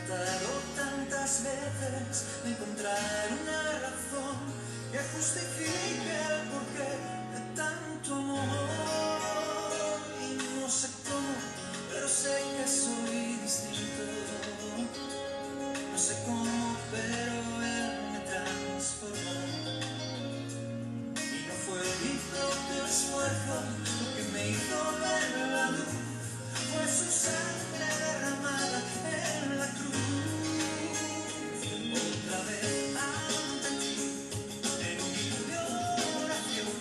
tratado tantas veces de encontrar una razón que justifique el porqué de tanto amor. Y no sé cómo, pero sé que soy distinto. No sé cómo, pero él me transformó. Y no fue mi propio esfuerzo lo que me hizo ver la luz, fue su sangre derramada en la cruz. Otra vez ante ti, en humilde oración,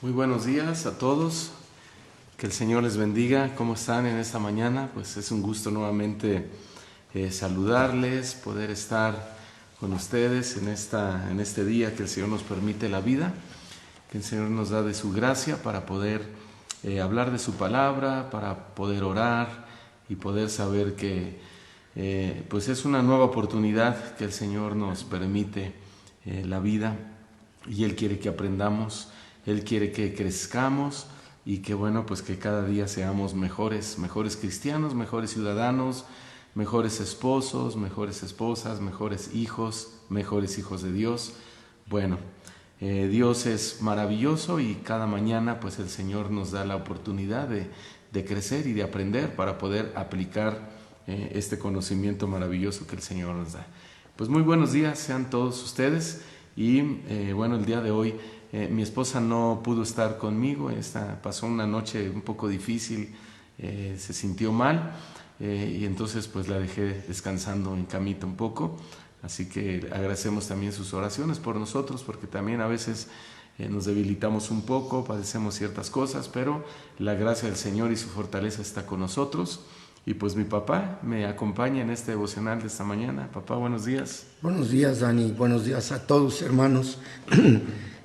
Muy buenos días a todos, que el Señor les bendiga. ¿Cómo están en esta mañana? Pues es un gusto nuevamente saludarles, poder estar con ustedes en este día que el Señor nos permite la vida, que el Señor nos da de su gracia para poder hablar de su palabra, para poder orar y poder saber que pues es una nueva oportunidad que el Señor nos permite la vida, y Él quiere que aprendamos, Él quiere que crezcamos y que bueno, pues que cada día seamos mejores cristianos, mejores ciudadanos, mejores esposos, mejores esposas, mejores hijos de Dios. Bueno, Dios es maravilloso y cada mañana pues el Señor nos da la oportunidad de crecer y de aprender para poder aplicar este conocimiento maravilloso que el Señor nos da. Pues muy buenos días sean todos ustedes. Y bueno, el día de hoy mi esposa no pudo estar conmigo, pasó una noche un poco difícil, se sintió mal y entonces pues la dejé descansando en camita un poco, así que agradecemos también sus oraciones por nosotros, porque también a veces nos debilitamos un poco, padecemos ciertas cosas, pero la gracia del Señor y su fortaleza está con nosotros. Y pues mi papá me acompaña en este devocional de esta mañana. Papá, buenos días. Buenos días, Dani. Buenos días a todos, hermanos.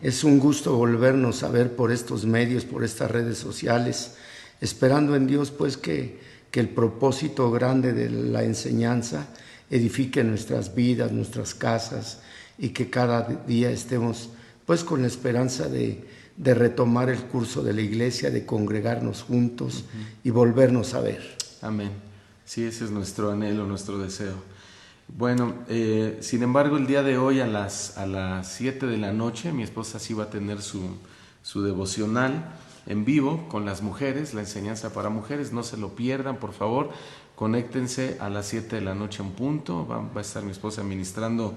Es un gusto volvernos a ver por estos medios, por estas redes sociales, esperando en Dios pues que el propósito grande de la enseñanza edifique nuestras vidas, nuestras casas, y que cada día estemos pues con la esperanza de retomar el curso de la iglesia, de congregarnos juntos y volvernos a ver. Amén. Sí, ese es nuestro anhelo, nuestro deseo. Bueno, sin embargo, el día de hoy a las 7 de la noche, mi esposa sí va a tener su devocional en vivo con las mujeres, la enseñanza para mujeres. No se lo pierdan, por favor. Conéctense a las 7 de la noche en punto. Va a estar mi esposa ministrando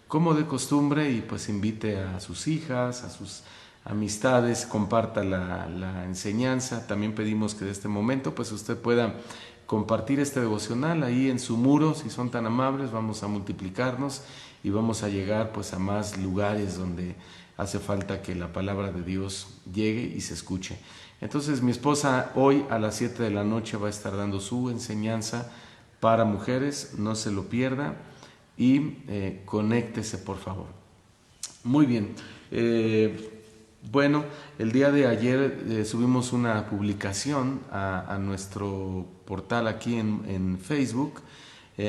como de costumbre, y pues invite a sus hijas, a sus amistades, comparta la enseñanza. También pedimos que de este momento pues usted pueda compartir este devocional ahí en su muro, si son tan amables. Vamos a multiplicarnos y vamos a llegar pues a más lugares donde hace falta que la palabra de Dios llegue y se escuche. Entonces mi esposa hoy a las 7 de la noche va a estar dando su enseñanza para mujeres, no se lo pierda y conéctese por favor. Muy bien. Bueno, el día de ayer subimos una publicación a nuestro portal aquí en Facebook,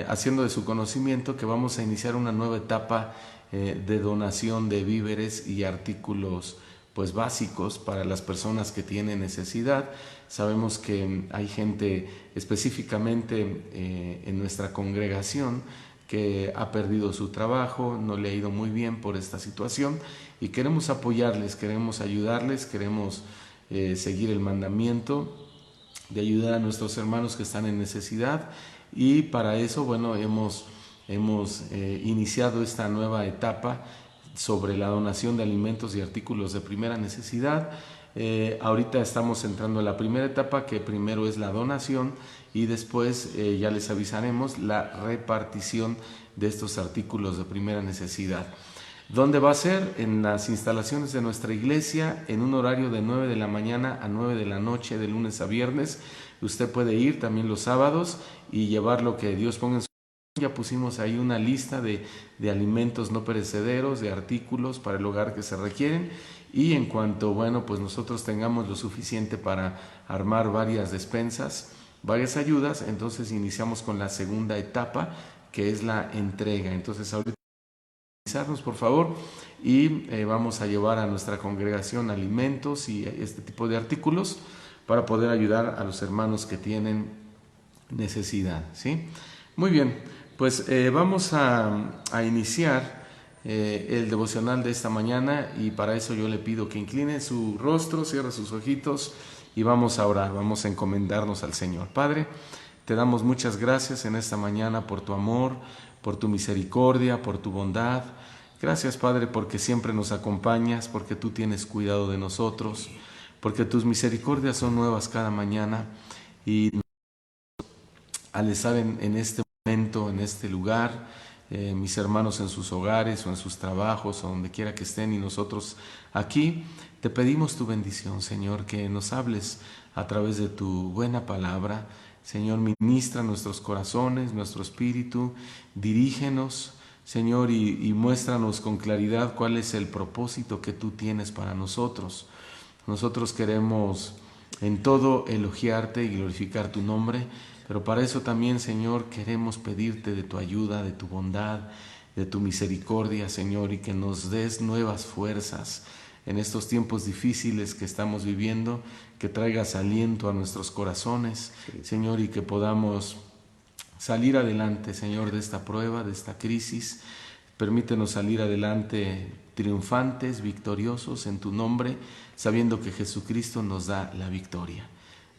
haciendo de su conocimiento que vamos a iniciar una nueva etapa de donación de víveres y artículos pues básicos para las personas que tienen necesidad. Sabemos que hay gente específicamente en nuestra congregación que ha perdido su trabajo, no le ha ido muy bien por esta situación, y queremos apoyarles, queremos ayudarles, queremos seguir el mandamiento de ayudar a nuestros hermanos que están en necesidad. Y para eso, bueno, hemos iniciado esta nueva etapa sobre la donación de alimentos y artículos de primera necesidad. Ahorita estamos entrando en la primera etapa, que primero es la donación, y después ya les avisaremos la repartición de estos artículos de primera necesidad. ¿Dónde va a ser? En las instalaciones de nuestra iglesia, en un horario de 9 de la mañana a 9 de la noche, de lunes a viernes. Usted puede ir también los sábados y llevar lo que Dios ponga en su corazón. Ya pusimos ahí una lista de alimentos no perecederos, de artículos para el hogar que se requieren. Y en cuanto, bueno, pues nosotros tengamos lo suficiente para armar varias despensas, varias ayudas, entonces iniciamos con la segunda etapa, que es la entrega. Entonces ahorita por favor, y vamos a llevar a nuestra congregación alimentos y este tipo de artículos para poder ayudar a los hermanos que tienen necesidad, ¿sí? Muy bien, pues vamos a iniciar el devocional de esta mañana, y para eso yo le pido que incline su rostro, cierre sus ojitos y vamos a orar, vamos a encomendarnos al Señor. Padre, te damos muchas gracias en esta mañana por tu amor, por tu misericordia, por tu bondad. Gracias, Padre, porque siempre nos acompañas, porque tú tienes cuidado de nosotros, porque tus misericordias son nuevas cada mañana. Y al estar en este momento, en este lugar, mis hermanos en sus hogares o en sus trabajos o donde quiera que estén y nosotros aquí, te pedimos tu bendición, Señor, que nos hables a través de tu buena palabra. Señor, ministra nuestros corazones, nuestro espíritu, dirígenos, Señor, y muéstranos con claridad cuál es el propósito que tú tienes para nosotros. Nosotros queremos en todo elogiarte y glorificar tu nombre, pero para eso también, Señor, queremos pedirte de tu ayuda, de tu bondad, de tu misericordia, Señor, y que nos des nuevas fuerzas en estos tiempos difíciles que estamos viviendo, que traigas aliento a nuestros corazones, Señor, y que podamos salir adelante, Señor, de esta prueba, de esta crisis. Permítenos salir adelante triunfantes, victoriosos en tu nombre, sabiendo que Jesucristo nos da la victoria.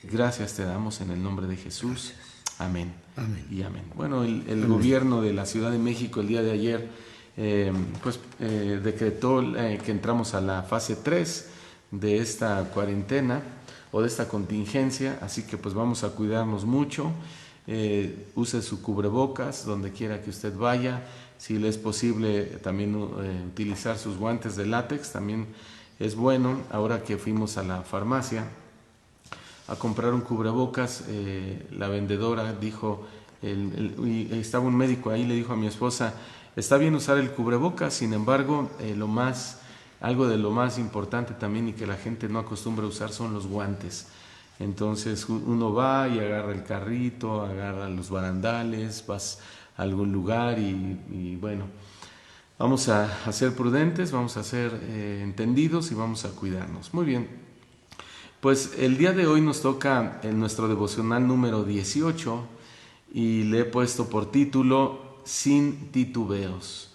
Gracias te damos en el nombre de Jesús. Amén. Amén. Y amén. Bueno, el gobierno de la Ciudad de México el día de ayer decretó que entramos a la fase 3 de esta cuarentena o de esta contingencia, así que pues vamos a cuidarnos mucho. Use su cubrebocas donde quiera que usted vaya. Si le es posible también utilizar sus guantes de látex, también es bueno. Ahora que fuimos a la farmacia a comprar un cubrebocas, la vendedora dijo, y estaba un médico ahí, le dijo a mi esposa, está bien usar el cubrebocas, sin embargo, algo de lo más importante también y que la gente no acostumbra a usar son los guantes. Entonces uno va y agarra el carrito, agarra los barandales, vas a algún lugar y bueno, vamos a ser prudentes, vamos a ser entendidos y vamos a cuidarnos. Muy bien, pues el día de hoy nos toca en nuestro devocional número 18 y le he puesto por título Sin titubeos.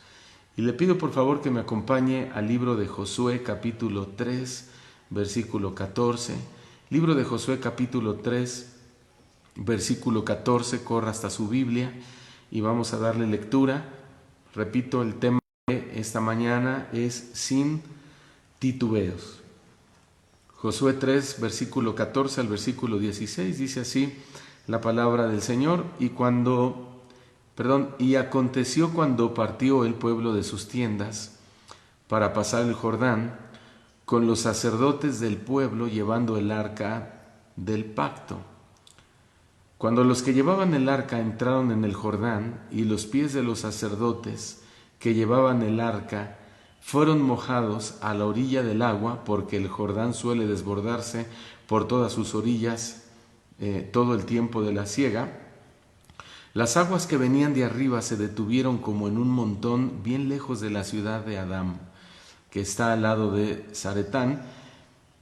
Y le pido por favor que me acompañe al libro de Josué capítulo 3, versículo 14. Libro de Josué capítulo 3, versículo 14, corra hasta su Biblia y vamos a darle lectura. Repito, el tema de esta mañana es sin titubeos. Josué 3, versículo 14 al versículo 16, dice así la palabra del Señor. Y aconteció cuando partió el pueblo de sus tiendas para pasar el Jordán, con los sacerdotes del pueblo llevando el arca del pacto. Cuando los que llevaban el arca entraron en el Jordán, y los pies de los sacerdotes que llevaban el arca fueron mojados a la orilla del agua, porque el Jordán suele desbordarse por todas sus orillas todo el tiempo de la siega, las aguas que venían de arriba se detuvieron como en un montón bien lejos de la ciudad de Adam, que está al lado de Zaretán,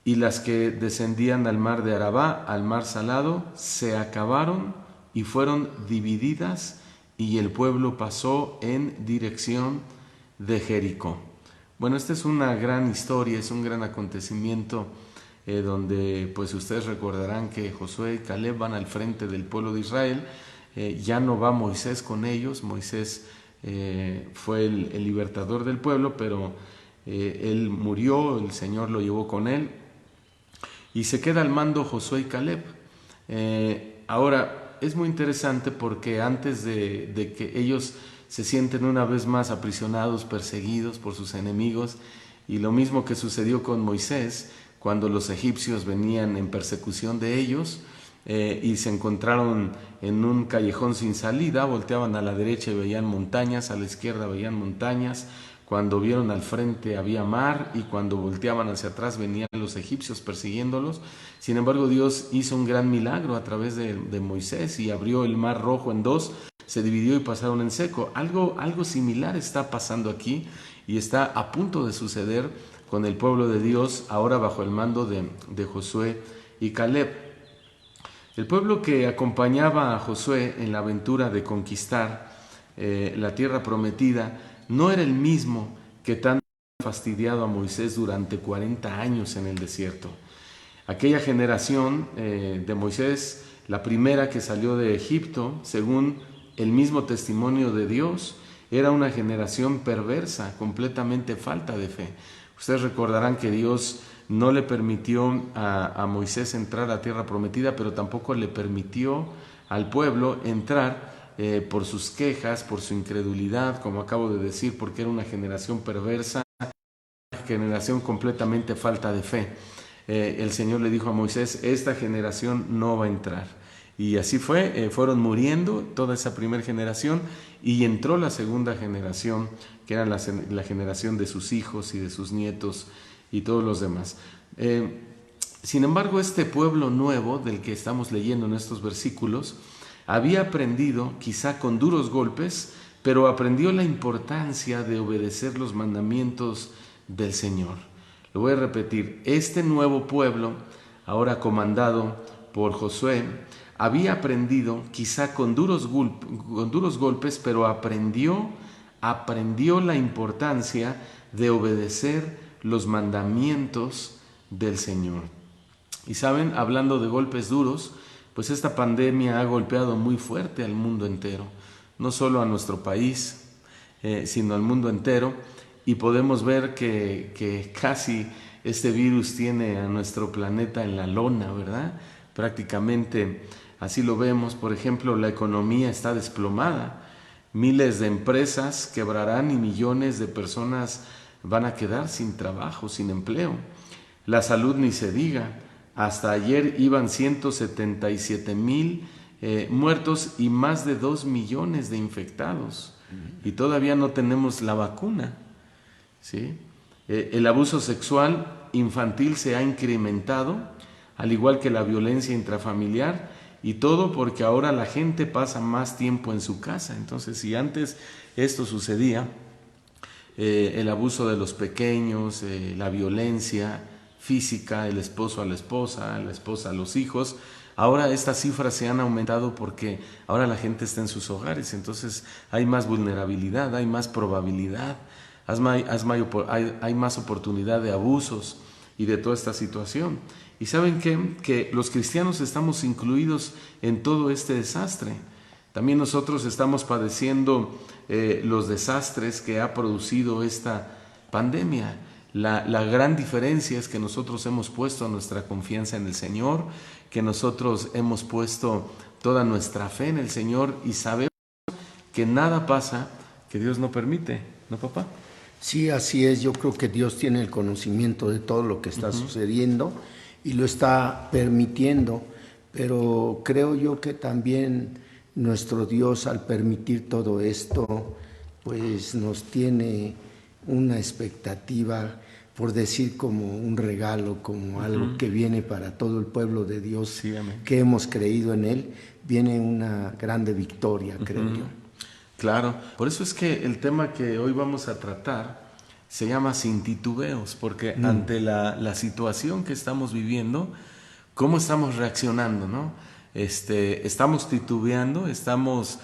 y las que descendían al mar de Arabá, al mar salado, se acabaron y fueron divididas, y el pueblo pasó en dirección de Jericó. Bueno, esta es una gran historia, es un gran acontecimiento donde pues ustedes recordarán que Josué y Caleb van al frente del pueblo de Israel. Ya no va Moisés con ellos. Moisés fue el libertador del pueblo, pero él murió, el Señor lo llevó con él y se queda al mando Josué y Caleb. Ahora es muy interesante porque antes de que ellos se sienten una vez más aprisionados, perseguidos por sus enemigos, y lo mismo que sucedió con Moisés cuando los egipcios venían en persecución de ellos, y se encontraron en un callejón sin salida, volteaban a la derecha y veían montañas, a la izquierda veían montañas, cuando vieron al frente había mar, y cuando volteaban hacia atrás venían los egipcios persiguiéndolos. Sin embargo, Dios hizo un gran milagro a través de Moisés y abrió el mar Rojo en dos, se dividió y pasaron en seco. Algo similar está pasando aquí y está a punto de suceder con el pueblo de Dios, ahora bajo el mando de Josué y Caleb. El pueblo que acompañaba a Josué en la aventura de conquistar la tierra prometida no era el mismo que tanto fastidiado a Moisés durante 40 años en el desierto. Aquella generación de Moisés, la primera que salió de Egipto, según el mismo testimonio de Dios, era una generación perversa, completamente falta de fe. Ustedes recordarán que Dios no le permitió a Moisés entrar a tierra prometida, pero tampoco le permitió al pueblo entrar por sus quejas, por su incredulidad, como acabo de decir, porque era una generación perversa, una generación completamente falta de fe. El Señor le dijo a Moisés, esta generación no va a entrar. Y así fue, fueron muriendo toda esa primera generación y entró la segunda generación, que era la generación de sus hijos y de sus nietos y todos los demás. Sin embargo, este pueblo nuevo del que estamos leyendo en estos versículos había aprendido, quizá con duros golpes, pero aprendió la importancia de obedecer los mandamientos del Señor. Lo voy a repetir, este nuevo pueblo, ahora comandado por Josué, había aprendido, quizá con duros golpes, pero aprendió la importancia de obedecer los mandamientos del Señor. Y saben, hablando de golpes duros, pues esta pandemia ha golpeado muy fuerte al mundo entero, no solo a nuestro país, sino al mundo entero, y podemos ver que casi este virus tiene a nuestro planeta en la lona, ¿verdad? Prácticamente así lo vemos. Por ejemplo, la economía está desplomada, miles de empresas quebrarán y millones de personas van a quedar sin trabajo, sin empleo. La salud ni se diga. Hasta ayer iban 177,000 muertos y más de 2 millones de infectados. Y todavía no tenemos la vacuna, ¿sí? El abuso sexual infantil se ha incrementado, al igual que la violencia intrafamiliar, y todo porque ahora la gente pasa más tiempo en su casa. Entonces, si antes esto sucedía, el abuso de los pequeños, la violencia física, el esposo a la esposa a los hijos, ahora estas cifras se han aumentado porque ahora la gente está en sus hogares, entonces hay más vulnerabilidad, hay más probabilidad, hay más oportunidad de abusos y de toda esta situación. Y ¿saben qué? Que los cristianos estamos incluidos en todo este desastre. También nosotros estamos padeciendo los desastres que ha producido esta pandemia. La gran diferencia es que nosotros hemos puesto nuestra confianza en el Señor, que nosotros hemos puesto toda nuestra fe en el Señor y sabemos que nada pasa que Dios no permite, ¿no, papá? Sí, así es. Yo creo que Dios tiene el conocimiento de todo lo que está sucediendo y lo está permitiendo, pero creo yo que también nuestro Dios, al permitir todo esto, pues nos tiene una expectativa, por decir, como un regalo, como algo que viene para todo el pueblo de Dios, Sí, que hemos creído en Él. Viene una grande victoria, creo yo. Claro, por eso es que el tema que hoy vamos a tratar se llama Sin titubeos, porque ante la situación que estamos viviendo, ¿cómo estamos reaccionando, no? Estamos titubeando, estamos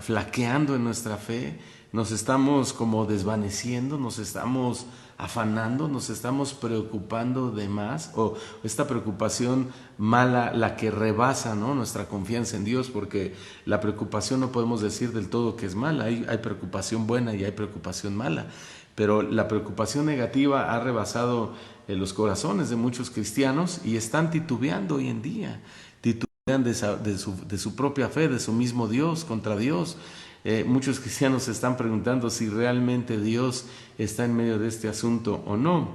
flaqueando en nuestra fe, nos estamos como desvaneciendo, nos estamos afanando, nos estamos preocupando de más, o esta preocupación mala, la que rebasa, ¿no?, nuestra confianza en Dios, porque la preocupación no podemos decir del todo que es mala, hay preocupación buena y hay preocupación mala, pero la preocupación negativa ha rebasado los corazones de muchos cristianos y están titubeando hoy en día, titubean de su propia fe, de su mismo Dios, contra Dios. Muchos cristianos se están preguntando si realmente Dios está en medio de este asunto o no.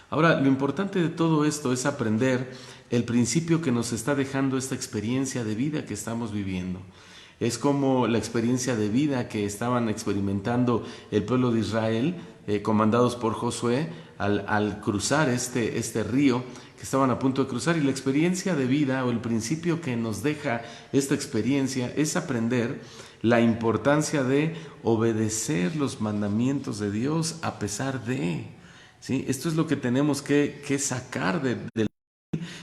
Ahora, lo importante de todo esto es aprender el principio que nos está dejando esta experiencia de vida que estamos viviendo. Es como la experiencia de vida que estaban experimentando el pueblo de Israel, comandados por Josué, al cruzar este río que estaban a punto de cruzar. Y la experiencia de vida, o el principio que nos deja esta experiencia, es aprender la importancia de obedecer los mandamientos de Dios a pesar de, ¿sí? Esto es lo que tenemos que sacar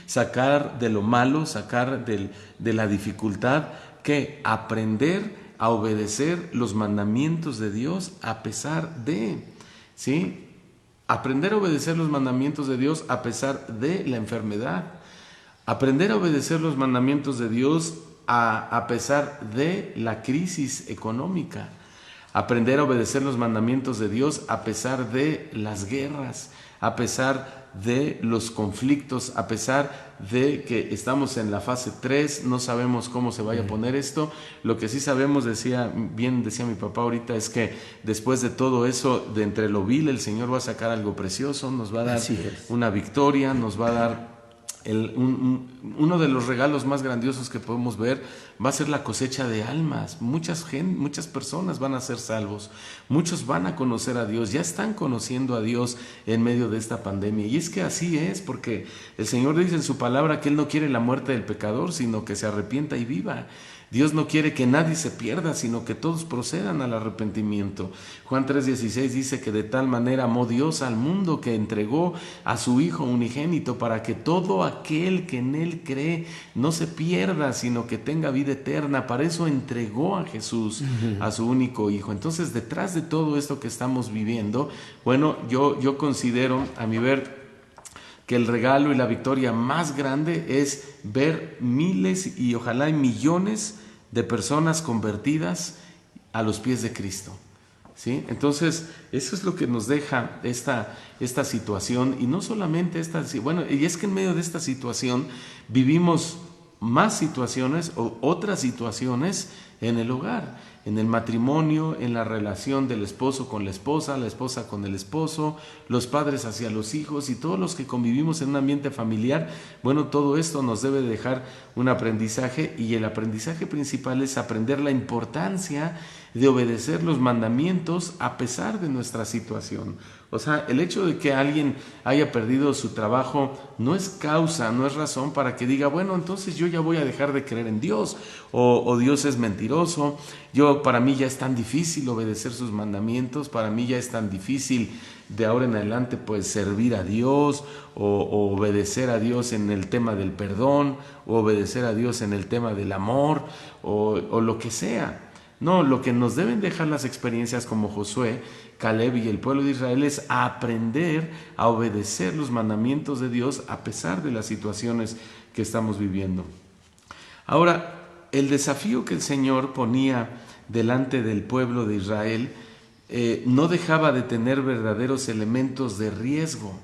sacar de lo malo, sacar de la dificultad, que aprender a obedecer los mandamientos de Dios a pesar de, ¿sí? Aprender a obedecer los mandamientos de Dios a pesar de la enfermedad. Aprender a obedecer los mandamientos de Dios a pesar de la crisis económica. Aprender a obedecer los mandamientos de Dios a pesar de las guerras, a pesar de los conflictos, a pesar de que estamos en la fase 3, no sabemos cómo se vaya a poner esto. Lo que sí sabemos, decía mi papá ahorita, es que después de todo eso, de entre lo vil, el Señor va a sacar algo precioso, nos va a dar una victoria, nos va a dar uno de los regalos más grandiosos que podemos ver, va a ser la cosecha de almas. Muchas personas van a ser salvos, muchos van a conocer a Dios, ya están conociendo a Dios en medio de esta pandemia. Y es que así es, porque el Señor dice en su palabra que Él no quiere la muerte del pecador, sino que se arrepienta y viva. Dios no quiere que nadie se pierda, sino que todos procedan al arrepentimiento. Juan 3:16 dice que de tal manera amó Dios al mundo que entregó a su Hijo unigénito para que todo aquel que en Él cree no se pierda, sino que tenga vida eterna. Para eso entregó a Jesús, a su único Hijo. Entonces, detrás de todo esto que estamos viviendo, bueno, yo considero, a mi ver, que el regalo y la victoria más grande es ver miles y ojalá millones de personas convertidas a los pies de Cristo, ¿sí? Entonces, eso es lo que nos deja esta situación, y no solamente y es que en medio de esta situación vivimos más situaciones o otras situaciones en el hogar, en el matrimonio, en la relación del esposo con la esposa con el esposo, los padres hacia los hijos y todos los que convivimos en un ambiente familiar. Bueno, todo esto nos debe dejar un aprendizaje, y el aprendizaje principal es aprender la importancia de obedecer los mandamientos a pesar de nuestra situación. O sea, el hecho de que alguien haya perdido su trabajo no es causa, no es razón para que diga, bueno, entonces yo ya voy a dejar de creer en Dios, o Dios es mentiroso, para mí ya es tan difícil obedecer sus mandamientos, para mí ya es tan difícil de ahora en adelante pues servir a Dios, o obedecer a Dios en el tema del perdón, o obedecer a Dios en el tema del amor, o lo que sea. No, lo que nos deben dejar las experiencias como Josué, Caleb y el pueblo de Israel es aprender a obedecer los mandamientos de Dios a pesar de las situaciones que estamos viviendo. Ahora, el desafío que el Señor ponía delante del pueblo de Israel no dejaba de tener verdaderos elementos de riesgo,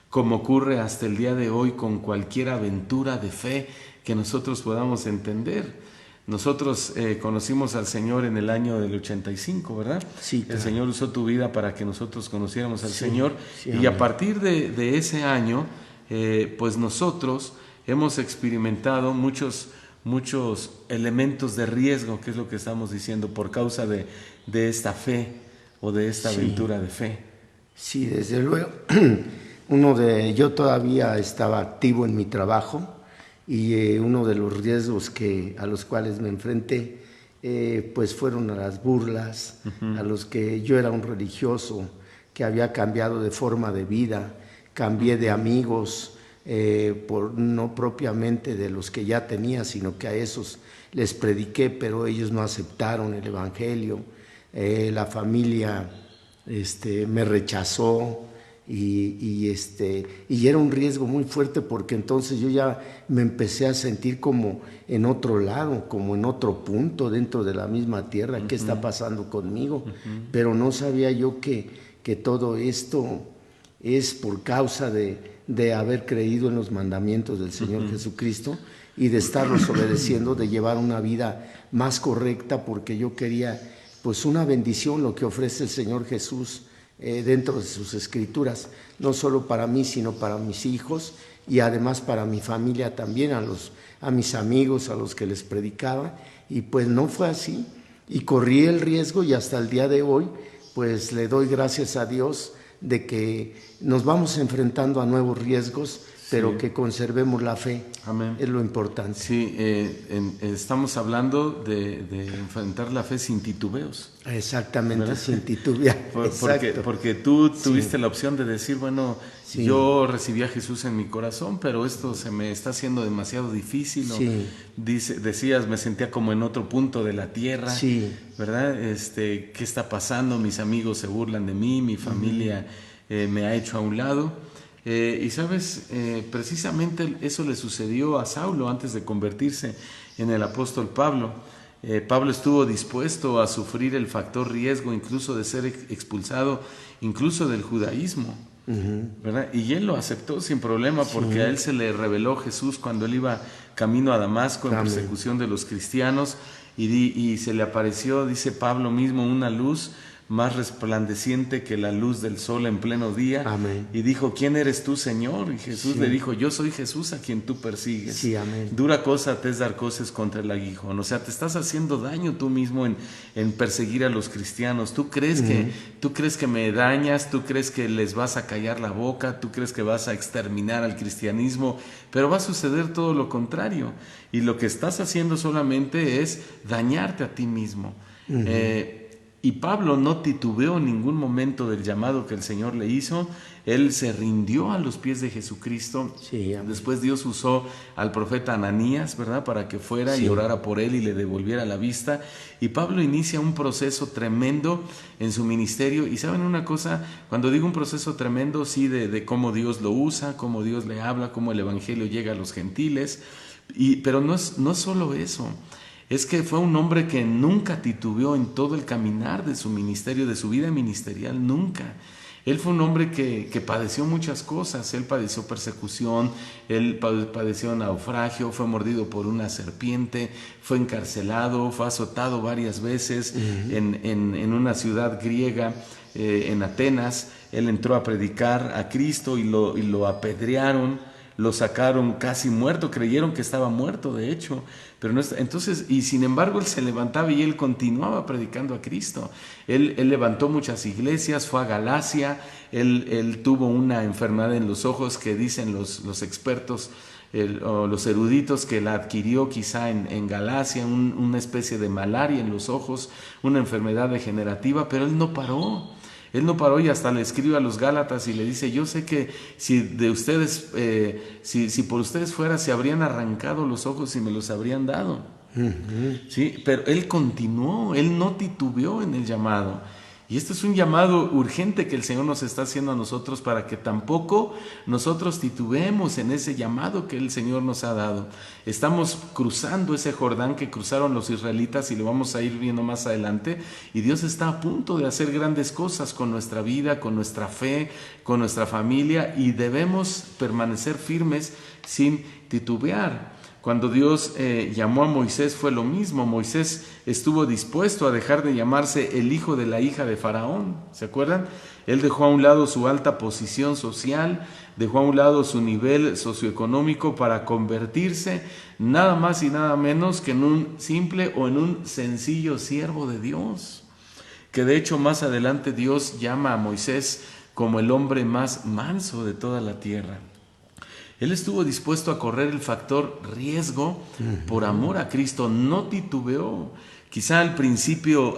como ocurre hasta el día de hoy con cualquier aventura de fe que nosotros podamos entender. Nosotros conocimos al Señor en el año del 85, ¿verdad? Sí, claro. El Señor usó tu vida para que nosotros conociéramos al Señor. Sí, y a partir de ese año, pues nosotros hemos experimentado muchos elementos de riesgo, que es lo que estamos diciendo, por causa de esta fe o de esta aventura de fe. Sí, desde luego. Yo todavía estaba activo en mi trabajo, y uno de los riesgos a los cuales me enfrenté pues fueron a las burlas, a los que yo era un religioso que había cambiado de forma de vida, cambié de amigos, no propiamente de los que ya tenía, sino que a esos les prediqué, pero ellos no aceptaron el evangelio, la familia me rechazó. Y era un riesgo muy fuerte, porque entonces yo ya me empecé a sentir como en otro lado, como en otro punto dentro de la misma tierra. ¿Qué está pasando conmigo? Pero no sabía yo que todo esto es por causa de haber creído en los mandamientos del Señor Jesucristo y de estarlos obedeciendo, de llevar una vida más correcta, porque yo quería pues una bendición, lo que ofrece el Señor Jesús dentro de sus escrituras, no solo para mí, sino para mis hijos, y además para mi familia también, a mis amigos, a los que les predicaba. Y pues no fue así, y corrí el riesgo, y hasta el día de hoy pues le doy gracias a Dios de que nos vamos enfrentando a nuevos riesgos, pero que conservemos la fe. Amén. Es lo importante. Sí, estamos hablando de enfrentar la fe sin titubeos. Exactamente, ¿verdad? Sin titubear. Porque tú tuviste la opción de decir, bueno, yo recibí a Jesús en mi corazón, pero esto se me está haciendo demasiado difícil. Decías, me sentía como en otro punto de la tierra, ¿verdad? ¿Qué está pasando? Mis amigos se burlan de mí, mi familia me ha hecho a un lado. Y sabes, precisamente eso le sucedió a Saulo antes de convertirse en el apóstol Pablo. Pablo estuvo dispuesto a sufrir el factor riesgo, incluso de ser expulsado, incluso del judaísmo. ¿verdad? Y él lo aceptó sin problema porque a él se le reveló Jesús cuando él iba camino a Damasco en persecución de los cristianos y se le apareció, dice Pablo mismo, una luz más resplandeciente que la luz del sol en pleno día. Amén. Y dijo, ¿quién eres tú, Señor? Y Jesús le dijo, yo soy Jesús a quien tú persigues. Sí, amén. Dura cosa te es dar cosas contra el aguijón. O sea, te estás haciendo daño tú mismo en perseguir a los cristianos. ¿Tú crees que me dañas? ¿Tú crees que les vas a callar la boca? ¿Tú crees que vas a exterminar al cristianismo? Pero va a suceder todo lo contrario. Y lo que estás haciendo solamente es dañarte a ti mismo. Y Pablo no titubeó en ningún momento del llamado que el Señor le hizo. Él se rindió a los pies de Jesucristo. Sí, amén. Después Dios usó al profeta Ananías, ¿verdad?, para que fuera y orara por él y le devolviera la vista. Y Pablo inicia un proceso tremendo en su ministerio. Y ¿saben una cosa? Cuando digo un proceso tremendo, sí, de cómo Dios lo usa, cómo Dios le habla, cómo el evangelio llega a los gentiles. Pero no es solo eso. Es que fue un hombre que nunca titubeó en todo el caminar de su ministerio, de su vida ministerial, nunca. Él fue un hombre que padeció muchas cosas. Él padeció persecución, él padeció naufragio, fue mordido por una serpiente, fue encarcelado, fue azotado varias veces en una ciudad griega, en Atenas. Él entró a predicar a Cristo y lo apedrearon. Lo sacaron casi muerto, creyeron que estaba muerto, de hecho. Pero no, entonces, y sin embargo, él se levantaba y él continuaba predicando a Cristo. Él levantó muchas iglesias, fue a Galacia, él tuvo una enfermedad en los ojos que dicen los expertos, o los eruditos, que la adquirió quizá en Galacia, una especie de malaria en los ojos, una enfermedad degenerativa, pero él no paró. Él no paró y hasta le escribe a los Gálatas y le dice, yo sé que si de ustedes, si por ustedes fuera, se habrían arrancado los ojos y me los habrían dado. Sí, pero él continuó, él no titubeó en el llamado. Y este es un llamado urgente que el Señor nos está haciendo a nosotros para que tampoco nosotros titubeemos en ese llamado que el Señor nos ha dado. Estamos cruzando ese Jordán que cruzaron los israelitas y lo vamos a ir viendo más adelante. Y Dios está a punto de hacer grandes cosas con nuestra vida, con nuestra fe, con nuestra familia, y debemos permanecer firmes sin titubear. Cuando Dios llamó a Moisés fue lo mismo. Moisés estuvo dispuesto a dejar de llamarse el hijo de la hija de Faraón. ¿Se acuerdan? Él dejó a un lado su alta posición social, dejó a un lado su nivel socioeconómico para convertirse nada más y nada menos que en un simple o en un sencillo siervo de Dios. Que de hecho más adelante Dios llama a Moisés como el hombre más manso de toda la tierra. Él estuvo dispuesto a correr el factor riesgo por amor a Cristo, no titubeó. Quizá al principio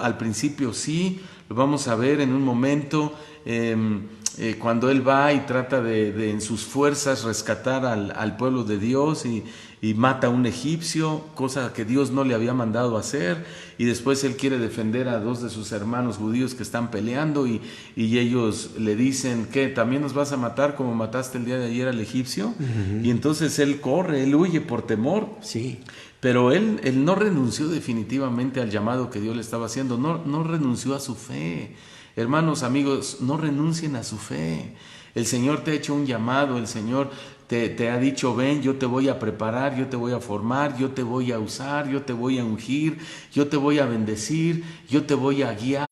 sí, lo vamos a ver en un momento, cuando él va y trata de en sus fuerzas rescatar al pueblo de Dios y mata a un egipcio, cosa que Dios no le había mandado hacer, y después él quiere defender a dos de sus hermanos judíos que están peleando y ellos le dicen, ¿qué? ¿También nos vas a matar como mataste el día de ayer al egipcio? Y entonces él corre, él huye por temor. Sí. Pero él no renunció definitivamente al llamado que Dios le estaba haciendo, no renunció a su fe. Hermanos, amigos, no renuncien a su fe. El Señor te ha hecho un llamado, el Señor te ha dicho, ven, yo te voy a preparar, yo te voy a formar, yo te voy a usar, yo te voy a ungir, yo te voy a bendecir, yo te voy a guiar,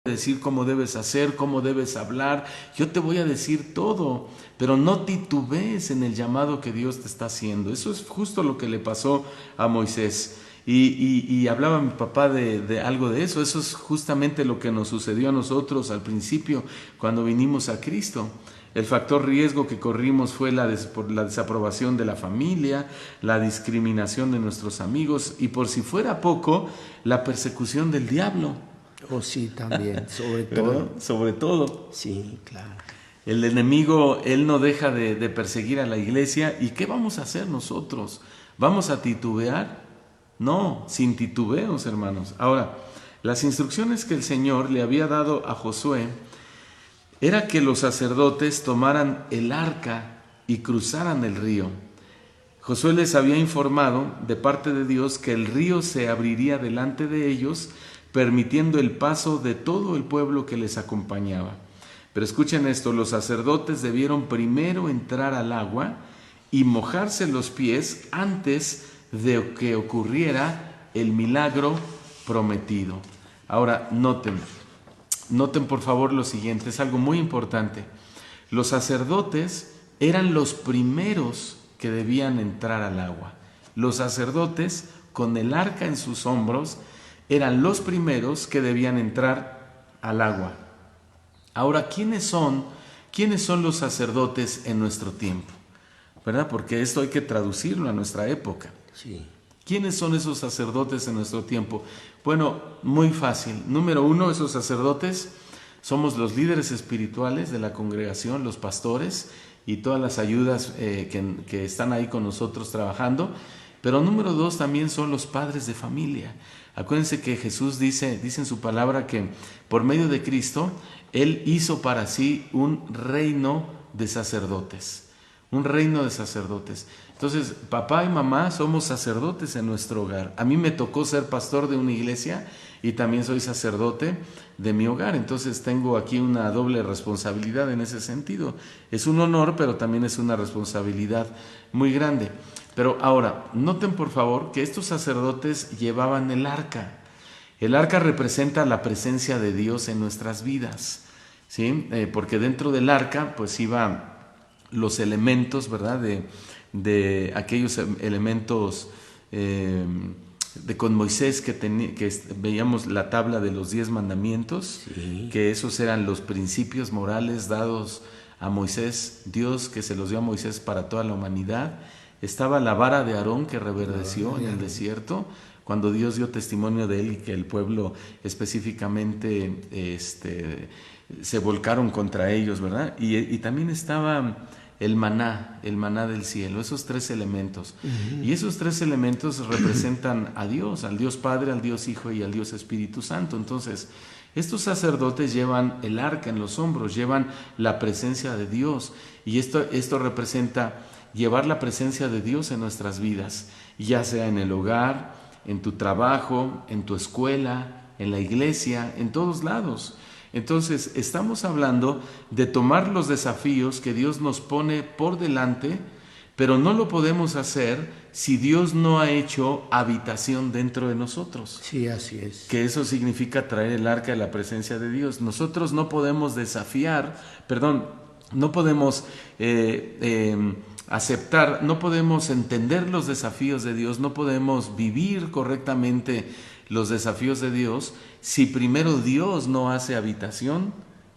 decir cómo debes hacer, cómo debes hablar, yo te voy a decir todo, pero no titubees en el llamado que Dios te está haciendo. Eso es justo lo que le pasó a Moisés. Y hablaba mi papá de algo de eso. Eso es justamente lo que nos sucedió a nosotros al principio cuando vinimos a Cristo. El factor riesgo que corrimos fue la desaprobación de la familia, la discriminación de nuestros amigos y, por si fuera poco, la persecución del diablo. Oh, sí, también, sobre todo. ¿Verdad? Sobre todo. Sí, claro. El enemigo, él no deja de perseguir a la iglesia. ¿Y qué vamos a hacer nosotros? ¿Vamos a titubear? No, sin titubeos, hermanos. Ahora, las instrucciones que el Señor le había dado a Josué era que los sacerdotes tomaran el arca y cruzaran el río. Josué les había informado de parte de Dios que el río se abriría delante de ellos, permitiendo el paso de todo el pueblo que les acompañaba. Pero escuchen esto, los sacerdotes debieron primero entrar al agua y mojarse los pies antes de que ocurriera el milagro prometido. Ahora, noten por favor lo siguiente, es algo muy importante. Los sacerdotes eran los primeros que debían entrar al agua. Los sacerdotes, con el arca en sus hombros, eran los primeros que debían entrar al agua. Ahora, ¿quiénes son los sacerdotes en nuestro tiempo? ¿Verdad? Porque esto hay que traducirlo a nuestra época. Sí. ¿Quiénes son esos sacerdotes en nuestro tiempo? Bueno, muy fácil. Número uno, esos sacerdotes somos los líderes espirituales de la congregación, los pastores y todas las ayudas que están ahí con nosotros trabajando. Pero número dos también son los padres de familia. Acuérdense que Jesús dice en su palabra que por medio de Cristo, Él hizo para sí un reino de sacerdotes. Un reino de sacerdotes. Entonces, papá y mamá somos sacerdotes en nuestro hogar. A mí me tocó ser pastor de una iglesia y también soy sacerdote de mi hogar. Entonces tengo aquí una doble responsabilidad en ese sentido. Es un honor, pero también es una responsabilidad muy grande. Pero ahora, noten por favor que estos sacerdotes llevaban el arca. El arca representa la presencia de Dios en nuestras vidas, ¿sí? Porque dentro del arca pues iban los elementos, ¿verdad? De aquellos elementos con Moisés que veíamos la tabla de los 10 mandamientos, sí, que esos eran los principios morales dados a Moisés, Dios que se los dio a Moisés para toda la humanidad. Estaba la vara de Aarón que reverdeció en el desierto, cuando Dios dio testimonio de él y que el pueblo específicamente se volcaron contra ellos, ¿verdad? Y también estaba el maná del cielo, esos 3 elementos. Y esos 3 elementos representan a Dios, al Dios Padre, al Dios Hijo y al Dios Espíritu Santo. Entonces, estos sacerdotes llevan el arca en los hombros, llevan la presencia de Dios. Y esto representa llevar la presencia de Dios en nuestras vidas, ya sea en el hogar, en tu trabajo, en tu escuela, en la iglesia, en todos lados. Entonces, estamos hablando de tomar los desafíos que Dios nos pone por delante, pero no lo podemos hacer si Dios no ha hecho habitación dentro de nosotros. Sí, así es. Que eso significa traer el arca de la presencia de Dios. Nosotros no podemos no podemos aceptar, no podemos entender los desafíos de Dios, no podemos vivir correctamente los desafíos de Dios si primero Dios no hace habitación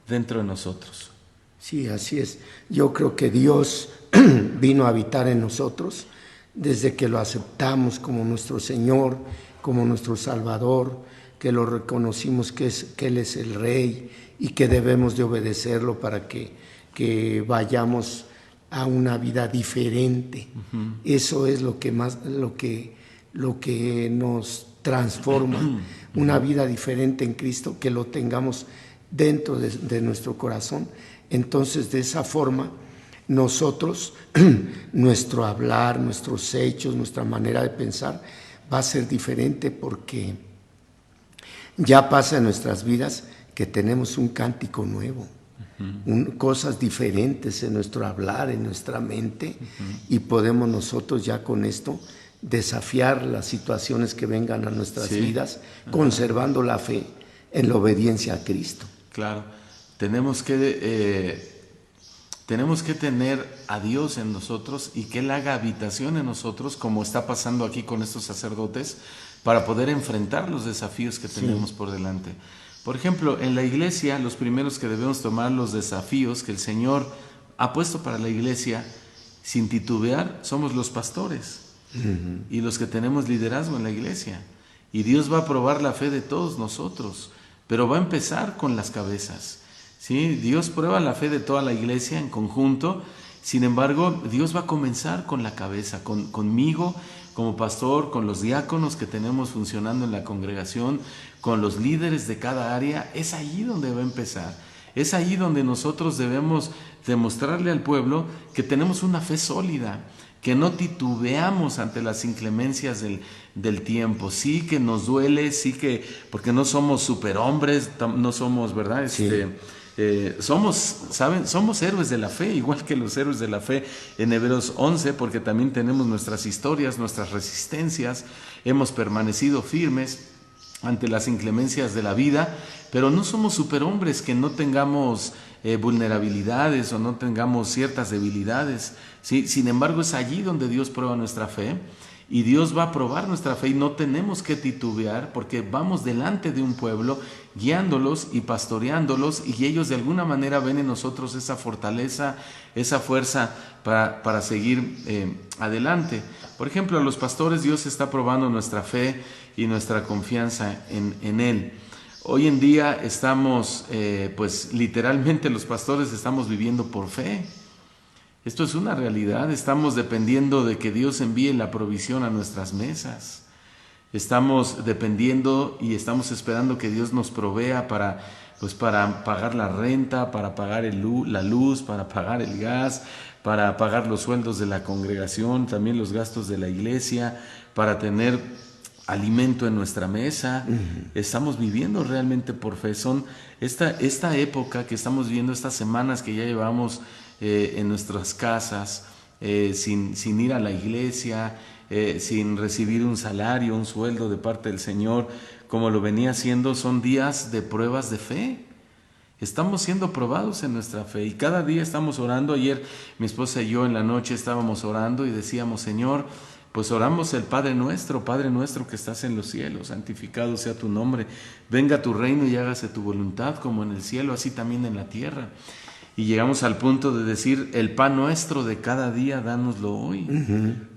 dentro de nosotros. Sí, así es. Yo creo que Dios vino a habitar en nosotros desde que lo aceptamos como nuestro Señor, como nuestro Salvador, que lo reconocimos que Él es el Rey y que debemos de obedecerlo para que vayamos a una vida diferente. Uh-huh. Eso es lo que nos transforma, una vida diferente en Cristo, que lo tengamos dentro de nuestro corazón. Entonces, de esa forma, nosotros, nuestro hablar, nuestros hechos, nuestra manera de pensar va a ser diferente, porque ya pasa en nuestras vidas que tenemos un cántico nuevo. Cosas diferentes en nuestro hablar, en nuestra mente, y podemos nosotros ya con esto desafiar las situaciones que vengan a nuestras vidas, conservando la fe en la obediencia a Cristo. Claro, tenemos que tener a Dios en nosotros y que Él haga habitación en nosotros, como está pasando aquí con estos sacerdotes, para poder enfrentar los desafíos que tenemos por delante. Por ejemplo, en la iglesia, los primeros que debemos tomar los desafíos que el Señor ha puesto para la iglesia, sin titubear, somos los pastores. Uh-huh. Y los que tenemos liderazgo en la iglesia. Y Dios va a probar la fe de todos nosotros, pero va a empezar con las cabezas, ¿sí? Dios prueba la fe de toda la iglesia en conjunto. Sin embargo, Dios va a comenzar con la cabeza, conmigo como pastor, con los diáconos que tenemos funcionando en la congregación, con los líderes de cada área. Es allí donde va a empezar. Es allí donde nosotros debemos demostrarle al pueblo que tenemos una fe sólida, que no titubeamos ante las inclemencias del tiempo. Sí que nos duele, sí que, porque no somos superhombres, no somos, ¿verdad? Somos héroes de la fe, igual que los héroes de la fe en Hebreos 11, porque también tenemos nuestras historias, nuestras resistencias, hemos permanecido firmes ante las inclemencias de la vida, pero no somos superhombres que no tengamos vulnerabilidades o no tengamos ciertas debilidades, ¿sí? Sin embargo, es allí donde Dios prueba nuestra fe. Y Dios va a probar nuestra fe y no tenemos que titubear porque vamos delante de un pueblo guiándolos y pastoreándolos y ellos de alguna manera ven en nosotros esa fortaleza, esa fuerza para seguir adelante. Por ejemplo, a los pastores Dios está probando nuestra fe y nuestra confianza en Él. Hoy en día estamos, pues literalmente los pastores estamos viviendo por fe. Esto es una realidad, estamos dependiendo de que Dios envíe la provisión a nuestras mesas. Estamos dependiendo y estamos esperando que Dios nos provea para pagar la renta, para pagar la luz, para pagar el gas, para pagar los sueldos de la congregación, también los gastos de la iglesia, para tener alimento en nuestra mesa. Estamos viviendo realmente por fe. Son esta época que estamos viviendo, estas semanas que ya llevamos en nuestras casas, sin ir a la iglesia, sin recibir un salario, un sueldo de parte del Señor, como lo venía haciendo, son días de pruebas de fe. Estamos siendo probados en nuestra fe y cada día estamos orando. Ayer mi esposa y yo en la noche estábamos orando y decíamos: Señor, pues oramos el Padre nuestro que estás en los cielos, santificado sea tu nombre, venga tu reino y hágase tu voluntad como en el cielo, así también en la tierra. Y llegamos al punto de decir: el pan nuestro de cada día, dánoslo hoy.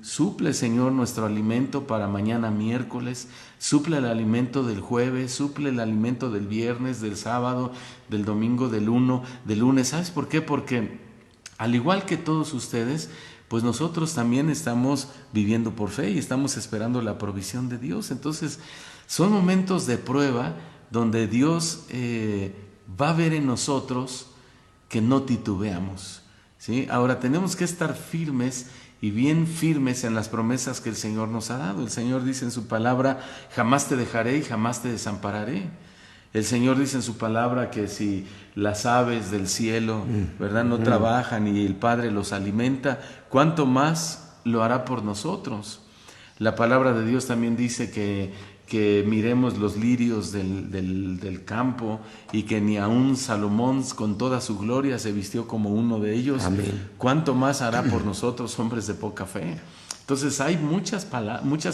Suple, Señor, nuestro alimento para mañana miércoles, suple el alimento del jueves, suple el alimento del viernes, del sábado, del domingo, del lunes. ¿Sabes por qué? Porque al igual que todos ustedes, pues nosotros también estamos viviendo por fe y estamos esperando la provisión de Dios. Entonces, son momentos de prueba donde Dios va a ver en nosotros que no titubeamos, ¿sí? Ahora tenemos que estar firmes y bien firmes en las promesas que el Señor nos ha dado. El Señor dice en su palabra: jamás te dejaré y jamás te desampararé. El Señor dice en su palabra que si las aves del cielo, ¿verdad?, no trabajan y el Padre los alimenta, ¿cuánto más lo hará por nosotros? La palabra de Dios también dice que miremos los lirios del campo y que ni aun Salomón con toda su gloria se vistió como uno de ellos. Amén. ¿Cuánto más hará por nosotros, hombres de poca fe? Entonces hay muchas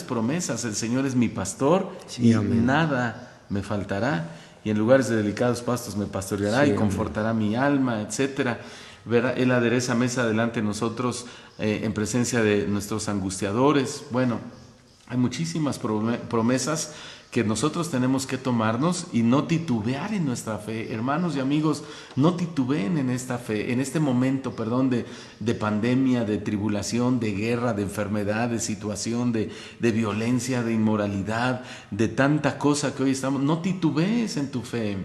promesas. El Señor es mi pastor, sí, y amén, nada me faltará. Y en lugares de delicados pastos me pastoreará, sí, y confortará mi alma, etcétera. Él adereza mesa delante de nosotros en presencia de nuestros angustiadores. Bueno, hay muchísimas promesas que nosotros tenemos que tomarnos y no titubear en nuestra fe. Hermanos y amigos, no titubeen en esta fe, en este momento, de pandemia, de tribulación, de guerra, de enfermedad, de situación, de violencia, de inmoralidad, de tanta cosa que hoy estamos. No titubees en tu fe.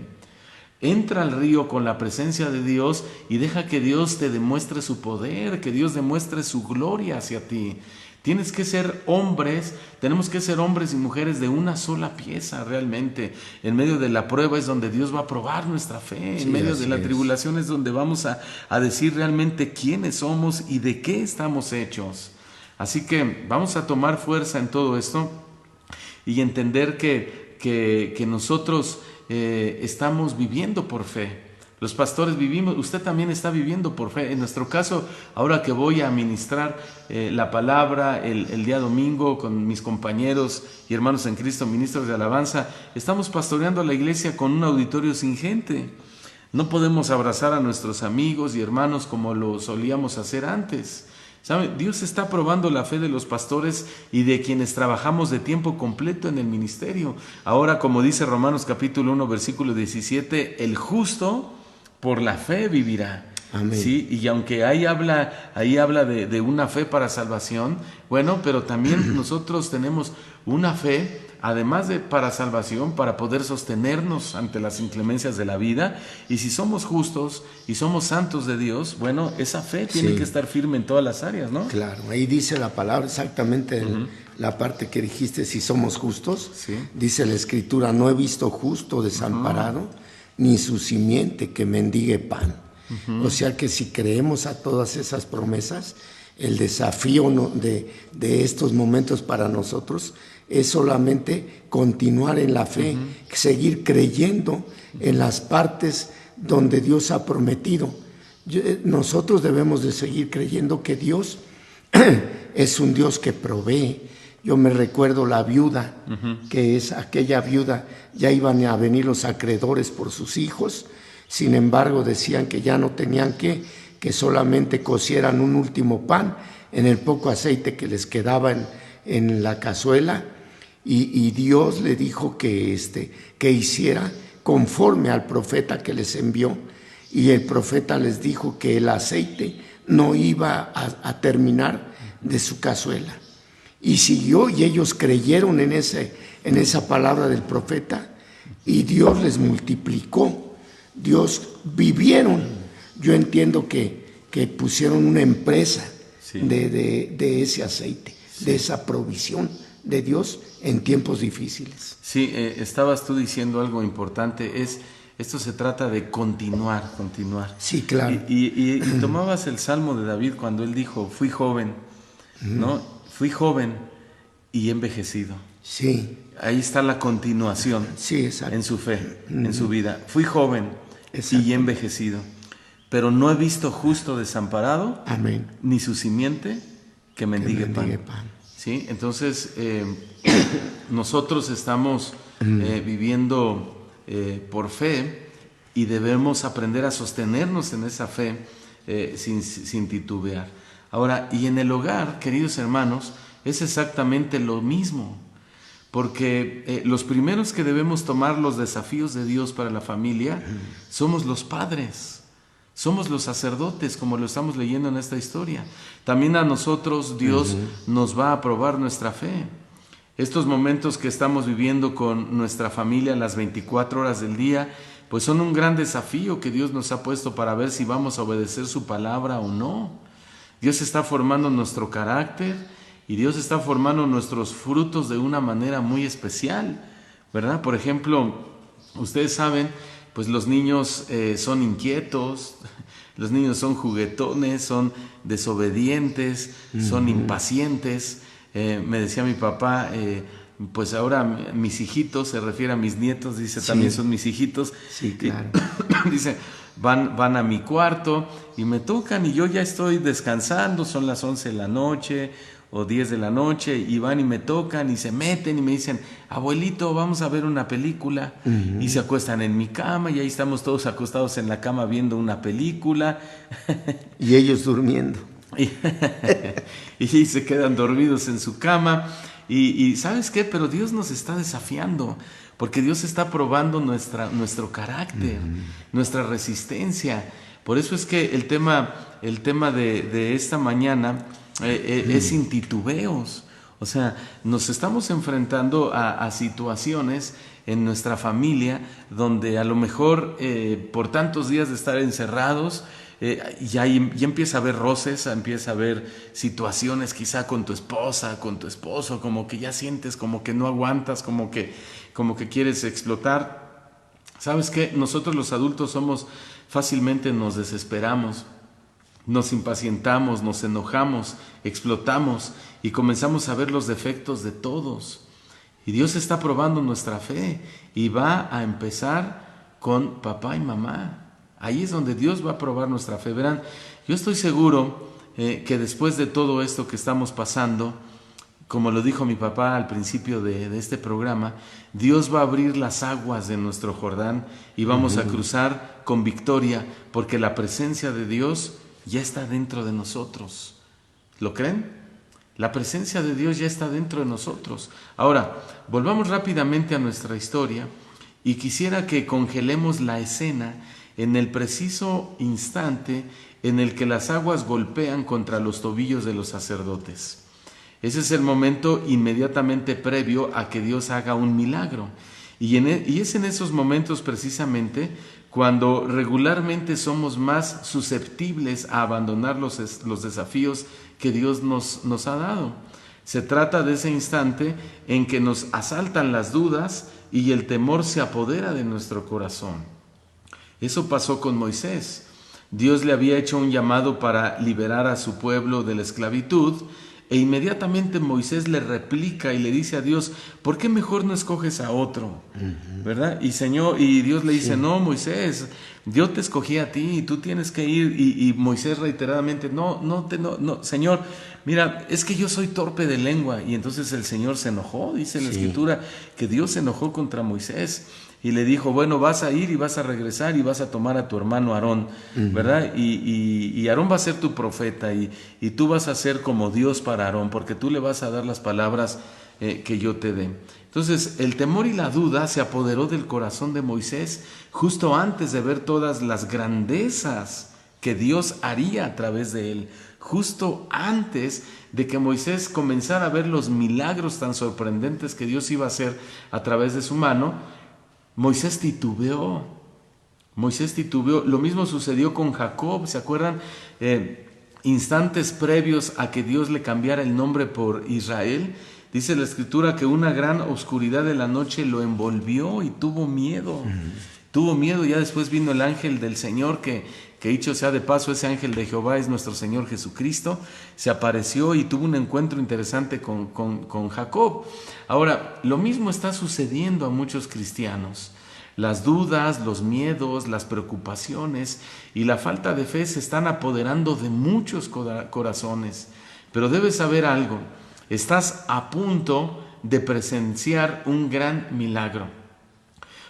Entra al río con la presencia de Dios y deja que Dios te demuestre su poder, que Dios demuestre su gloria hacia ti. Tienes que ser hombres, tenemos que ser hombres y mujeres de una sola pieza realmente. En medio de la prueba es donde Dios va a probar nuestra fe. En medio de la tribulación es donde vamos a decir realmente quiénes somos y de qué estamos hechos. Así que vamos a tomar fuerza en todo esto y entender que nosotros estamos viviendo por fe. Los pastores vivimos, usted también está viviendo por fe. En nuestro caso, ahora que voy a ministrar la palabra el día domingo con mis compañeros y hermanos en Cristo, ministros de alabanza, estamos pastoreando la iglesia con un auditorio sin gente. No podemos abrazar a nuestros amigos y hermanos como lo solíamos hacer antes. ¿Sabe? Dios está probando la fe de los pastores y de quienes trabajamos de tiempo completo en el ministerio. Ahora, como dice Romanos capítulo 1, versículo 17, el justo por la fe vivirá. Amén. Sí, y aunque ahí habla de una fe para salvación, bueno, pero también nosotros tenemos una fe, además de para salvación, para poder sostenernos ante las inclemencias de la vida. Y si somos justos y somos santos de Dios, bueno, esa fe tiene que estar firme en todas las áreas, ¿no? Claro, ahí dice la palabra exactamente la parte que dijiste, si somos justos. Sí. Dice la Escritura: no he visto justo desamparado, ni su simiente que mendigue pan. O sea que si creemos a todas esas promesas, el desafío de estos momentos para nosotros es solamente continuar en la fe, seguir creyendo en las partes donde Dios ha prometido. Nosotros debemos de seguir creyendo que Dios es un Dios que provee. Yo me recuerdo la viuda, que es aquella viuda, ya iban a venir los acreedores por sus hijos, sin embargo decían que ya no tenían que solamente cocieran un último pan en el poco aceite que les quedaba en la cazuela, y Dios le dijo que hiciera conforme al profeta que les envió, y el profeta les dijo que el aceite no iba a terminar de su cazuela. Y siguió, y ellos creyeron en esa palabra del profeta, y Dios les multiplicó. Dios vivieron. Yo entiendo que pusieron una empresa de ese aceite, de esa provisión de Dios en tiempos difíciles. Sí, estabas tú diciendo algo importante, esto se trata de continuar. Sí, claro. Y tomabas el Salmo de David cuando él dijo, fui joven, ¿no? Fui joven y envejecido. Sí. Ahí está la continuación, sí, exacto, en su fe, en su vida. Fui joven exacto, y envejecido, pero no he visto justo desamparado, amén, ni su simiente que mendigue pan. ¿Sí? Entonces, nosotros estamos viviendo por fe, y debemos aprender a sostenernos en esa fe sin titubear. Ahora, y en el hogar, queridos hermanos, es exactamente lo mismo, porque los primeros que debemos tomar los desafíos de Dios para la familia somos los padres, somos los sacerdotes, como lo estamos leyendo en esta historia. También a nosotros Dios nos va a probar nuestra fe. Estos momentos que estamos viviendo con nuestra familia las 24 horas del día, pues son un gran desafío que Dios nos ha puesto para ver si vamos a obedecer su palabra o no. Dios está formando nuestro carácter y Dios está formando nuestros frutos de una manera muy especial, ¿verdad? Por ejemplo, ustedes saben, pues los niños son inquietos, los niños son juguetones, son desobedientes, son impacientes. Me decía mi papá, pues ahora mis hijitos, se refiere a mis nietos, dice, también son mis hijitos. Sí, claro. Dice, van a mi cuarto y me tocan y yo ya estoy descansando, son las 11 de la noche o 10 de la noche, y van y me tocan y se meten y me dicen, abuelito, vamos a ver una película, y se acuestan en mi cama y ahí estamos todos acostados en la cama viendo una película. Y ellos durmiendo. Y se quedan dormidos en su cama. Y ¿sabes qué? Pero Dios nos está desafiando, porque Dios está probando nuestro carácter, nuestra resistencia. Por eso es que el tema de esta mañana es sin titubeos. O sea, nos estamos enfrentando a situaciones en nuestra familia donde a lo mejor por tantos días de estar encerrados, ya empieza a haber roces, empieza a haber situaciones quizá con tu esposa, con tu esposo, como que ya sientes como que no aguantas, como que quieres explotar. ¿Sabes qué? Nosotros los adultos fácilmente nos desesperamos, nos impacientamos, nos enojamos, explotamos y comenzamos a ver los defectos de todos. Y Dios está probando nuestra fe y va a empezar con papá y mamá. Ahí es donde Dios va a probar nuestra fe. Verán, yo estoy seguro que después de todo esto que estamos pasando, como lo dijo mi papá al principio de este programa, Dios va a abrir las aguas de nuestro Jordán y vamos a cruzar con victoria, porque la presencia de Dios ya está dentro de nosotros. ¿Lo creen? La presencia de Dios ya está dentro de nosotros. Ahora, volvamos rápidamente a nuestra historia y quisiera que congelemos la escena en el preciso instante en el que las aguas golpean contra los tobillos de los sacerdotes. Ese es el momento inmediatamente previo a que Dios haga un milagro. Y es en esos momentos precisamente cuando regularmente somos más susceptibles a abandonar los desafíos que Dios nos ha dado. Se trata de ese instante en que nos asaltan las dudas y el temor se apodera de nuestro corazón. Eso pasó con Moisés. Dios le había hecho un llamado para liberar a su pueblo de la esclavitud, e inmediatamente Moisés le replica y le dice a Dios, ¿por qué mejor no escoges a otro? ¿Verdad? Y Dios le dice, no, Moisés, yo te escogí a ti y tú tienes que ir. Y Moisés reiteradamente, no, Señor, mira, es que yo soy torpe de lengua. Y entonces el Señor se enojó, dice en la Escritura, que Dios se enojó contra Moisés. Y le dijo, bueno, vas a ir y vas a regresar y vas a tomar a tu hermano Aarón, ¿verdad? Y Aarón va a ser tu profeta y tú vas a ser como Dios para Aarón, porque tú le vas a dar las palabras que yo te dé. Entonces, el temor y la duda se apoderó del corazón de Moisés justo antes de ver todas las grandezas que Dios haría a través de él. Justo antes de que Moisés comenzara a ver los milagros tan sorprendentes que Dios iba a hacer a través de su mano, Moisés titubeó. Lo mismo sucedió con Jacob, ¿se acuerdan? Instantes previos a que Dios le cambiara el nombre por Israel, dice la Escritura que una gran oscuridad de la noche lo envolvió y tuvo miedo. Tuvo miedo, ya después vino el ángel del Señor, que dicho sea de paso, ese ángel de Jehová es nuestro Señor Jesucristo, se apareció y tuvo un encuentro interesante con Jacob. Ahora, lo mismo está sucediendo a muchos cristianos. Las dudas, los miedos, las preocupaciones y la falta de fe se están apoderando de muchos corazones. Pero debes saber algo, estás a punto de presenciar un gran milagro,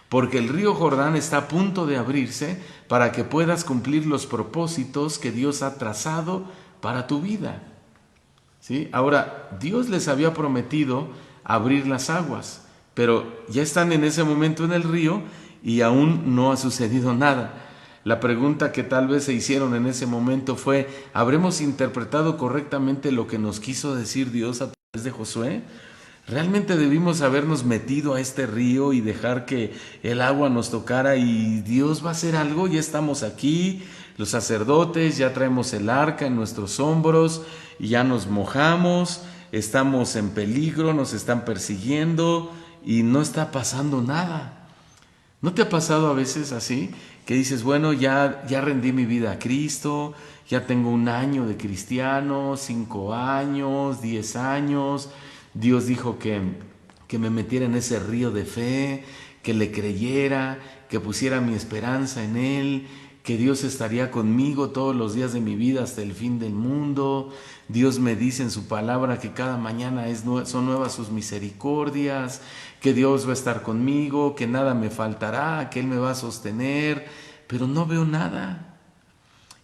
porque el río Jordán está a punto de abrirse para que puedas cumplir los propósitos que Dios ha trazado para tu vida. ¿Sí? Ahora, Dios les había prometido abrir las aguas, pero ya están en ese momento en el río y aún no ha sucedido nada. La pregunta que tal vez se hicieron en ese momento fue, ¿habremos interpretado correctamente lo que nos quiso decir Dios a través de Josué? ¿Realmente debimos habernos metido a este río y dejar que el agua nos tocara y Dios va a hacer algo? Ya estamos aquí, los sacerdotes, ya traemos el arca en nuestros hombros y ya nos mojamos, estamos en peligro, nos están persiguiendo y no está pasando nada. ¿No te ha pasado a veces así? Que dices, bueno, ya rendí mi vida a Cristo, ya tengo 1 año de cristiano, 5 años, 10 años... Dios dijo que me metiera en ese río de fe, que le creyera, que pusiera mi esperanza en Él, que Dios estaría conmigo todos los días de mi vida hasta el fin del mundo. Dios me dice en su palabra que cada mañana son nuevas sus misericordias, que Dios va a estar conmigo, que nada me faltará, que Él me va a sostener, pero no veo nada.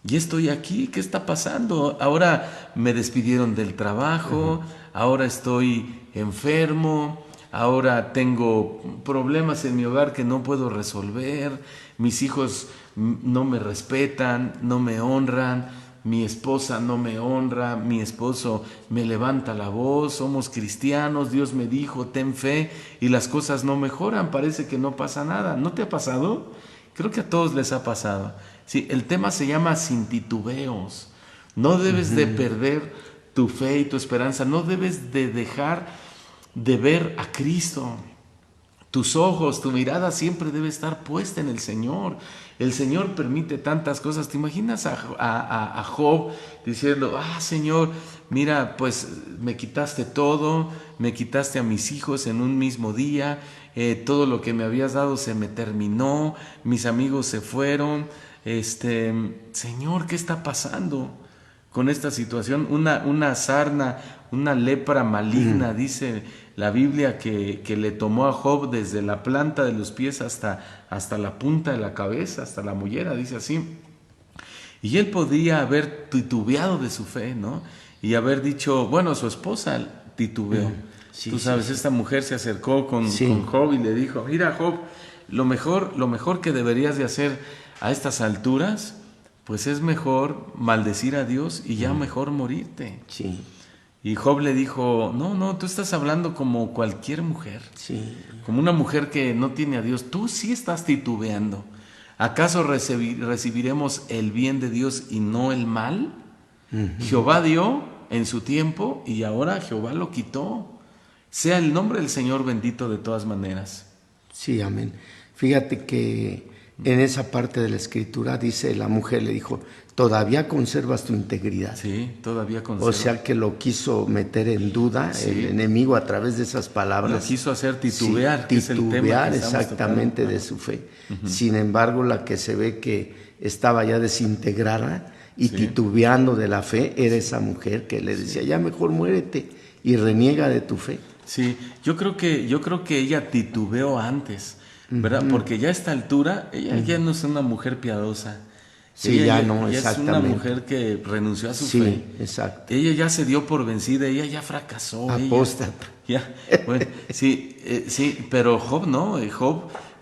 Y estoy aquí, ¿qué está pasando? Ahora me despidieron del trabajo, ahora estoy enfermo, ahora tengo problemas en mi hogar que no puedo resolver, mis hijos no me respetan, no me honran, mi esposa no me honra, mi esposo me levanta la voz, somos cristianos, Dios me dijo, ten fe, y las cosas no mejoran, parece que no pasa nada. ¿No te ha pasado? Creo que a todos les ha pasado. Sí, el tema se llama sin titubeos. No debes de perder tu fe y tu esperanza. No debes de dejar de ver a Cristo. Tus ojos, tu mirada siempre debe estar puesta en el Señor. El Señor permite tantas cosas. ¿Te imaginas a Job diciendo, Señor, mira, pues me quitaste todo, me quitaste a mis hijos en un mismo día, todo lo que me habías dado se me terminó, mis amigos se fueron, Señor, ¿qué está pasando con esta situación? Una sarna, una lepra maligna, dice la Biblia, que le tomó a Job desde la planta de los pies hasta la punta de la cabeza, hasta la mollera, dice así. Y él podía haber titubeado de su fe, ¿no? Y haber dicho, bueno, su esposa titubeó. Sí, Tú sabes, esta mujer se acercó con Job y le dijo, mira, Job, lo mejor que deberías de hacer a estas alturas, pues es mejor maldecir a Dios y ya mejor morirte. Sí. Y Job le dijo, no, tú estás hablando como cualquier mujer, como una mujer que no tiene a Dios. Tú sí estás titubeando. ¿Acaso recibiremos el bien de Dios y no el mal? Jehová dio en su tiempo y ahora Jehová lo quitó. Sea el nombre del Señor bendito de todas maneras. Sí, amén. Fíjate que En esa parte de la escritura dice, la mujer le dijo, todavía conservas tu integridad. Sí, todavía conserva. O sea que lo quiso meter en duda el enemigo a través de esas palabras. Lo quiso hacer titubear, sí, que es el tema titubear que estamos exactamente tocando. de su fe. Sin embargo, la que se ve que estaba ya desintegrada y titubeando de la fe era esa mujer que le decía, ya mejor muérete y reniega de tu fe. Sí, yo creo que ella titubeó antes, ¿verdad? Porque ya a esta altura, ella ya no es una mujer piadosa. Sí, Ella ya no, es exactamente. una mujer que renunció a su Sí, fe. exacto. Ella ya se dio por vencida, ella ya fracasó. Apóstata. Bueno, sí, pero Job no,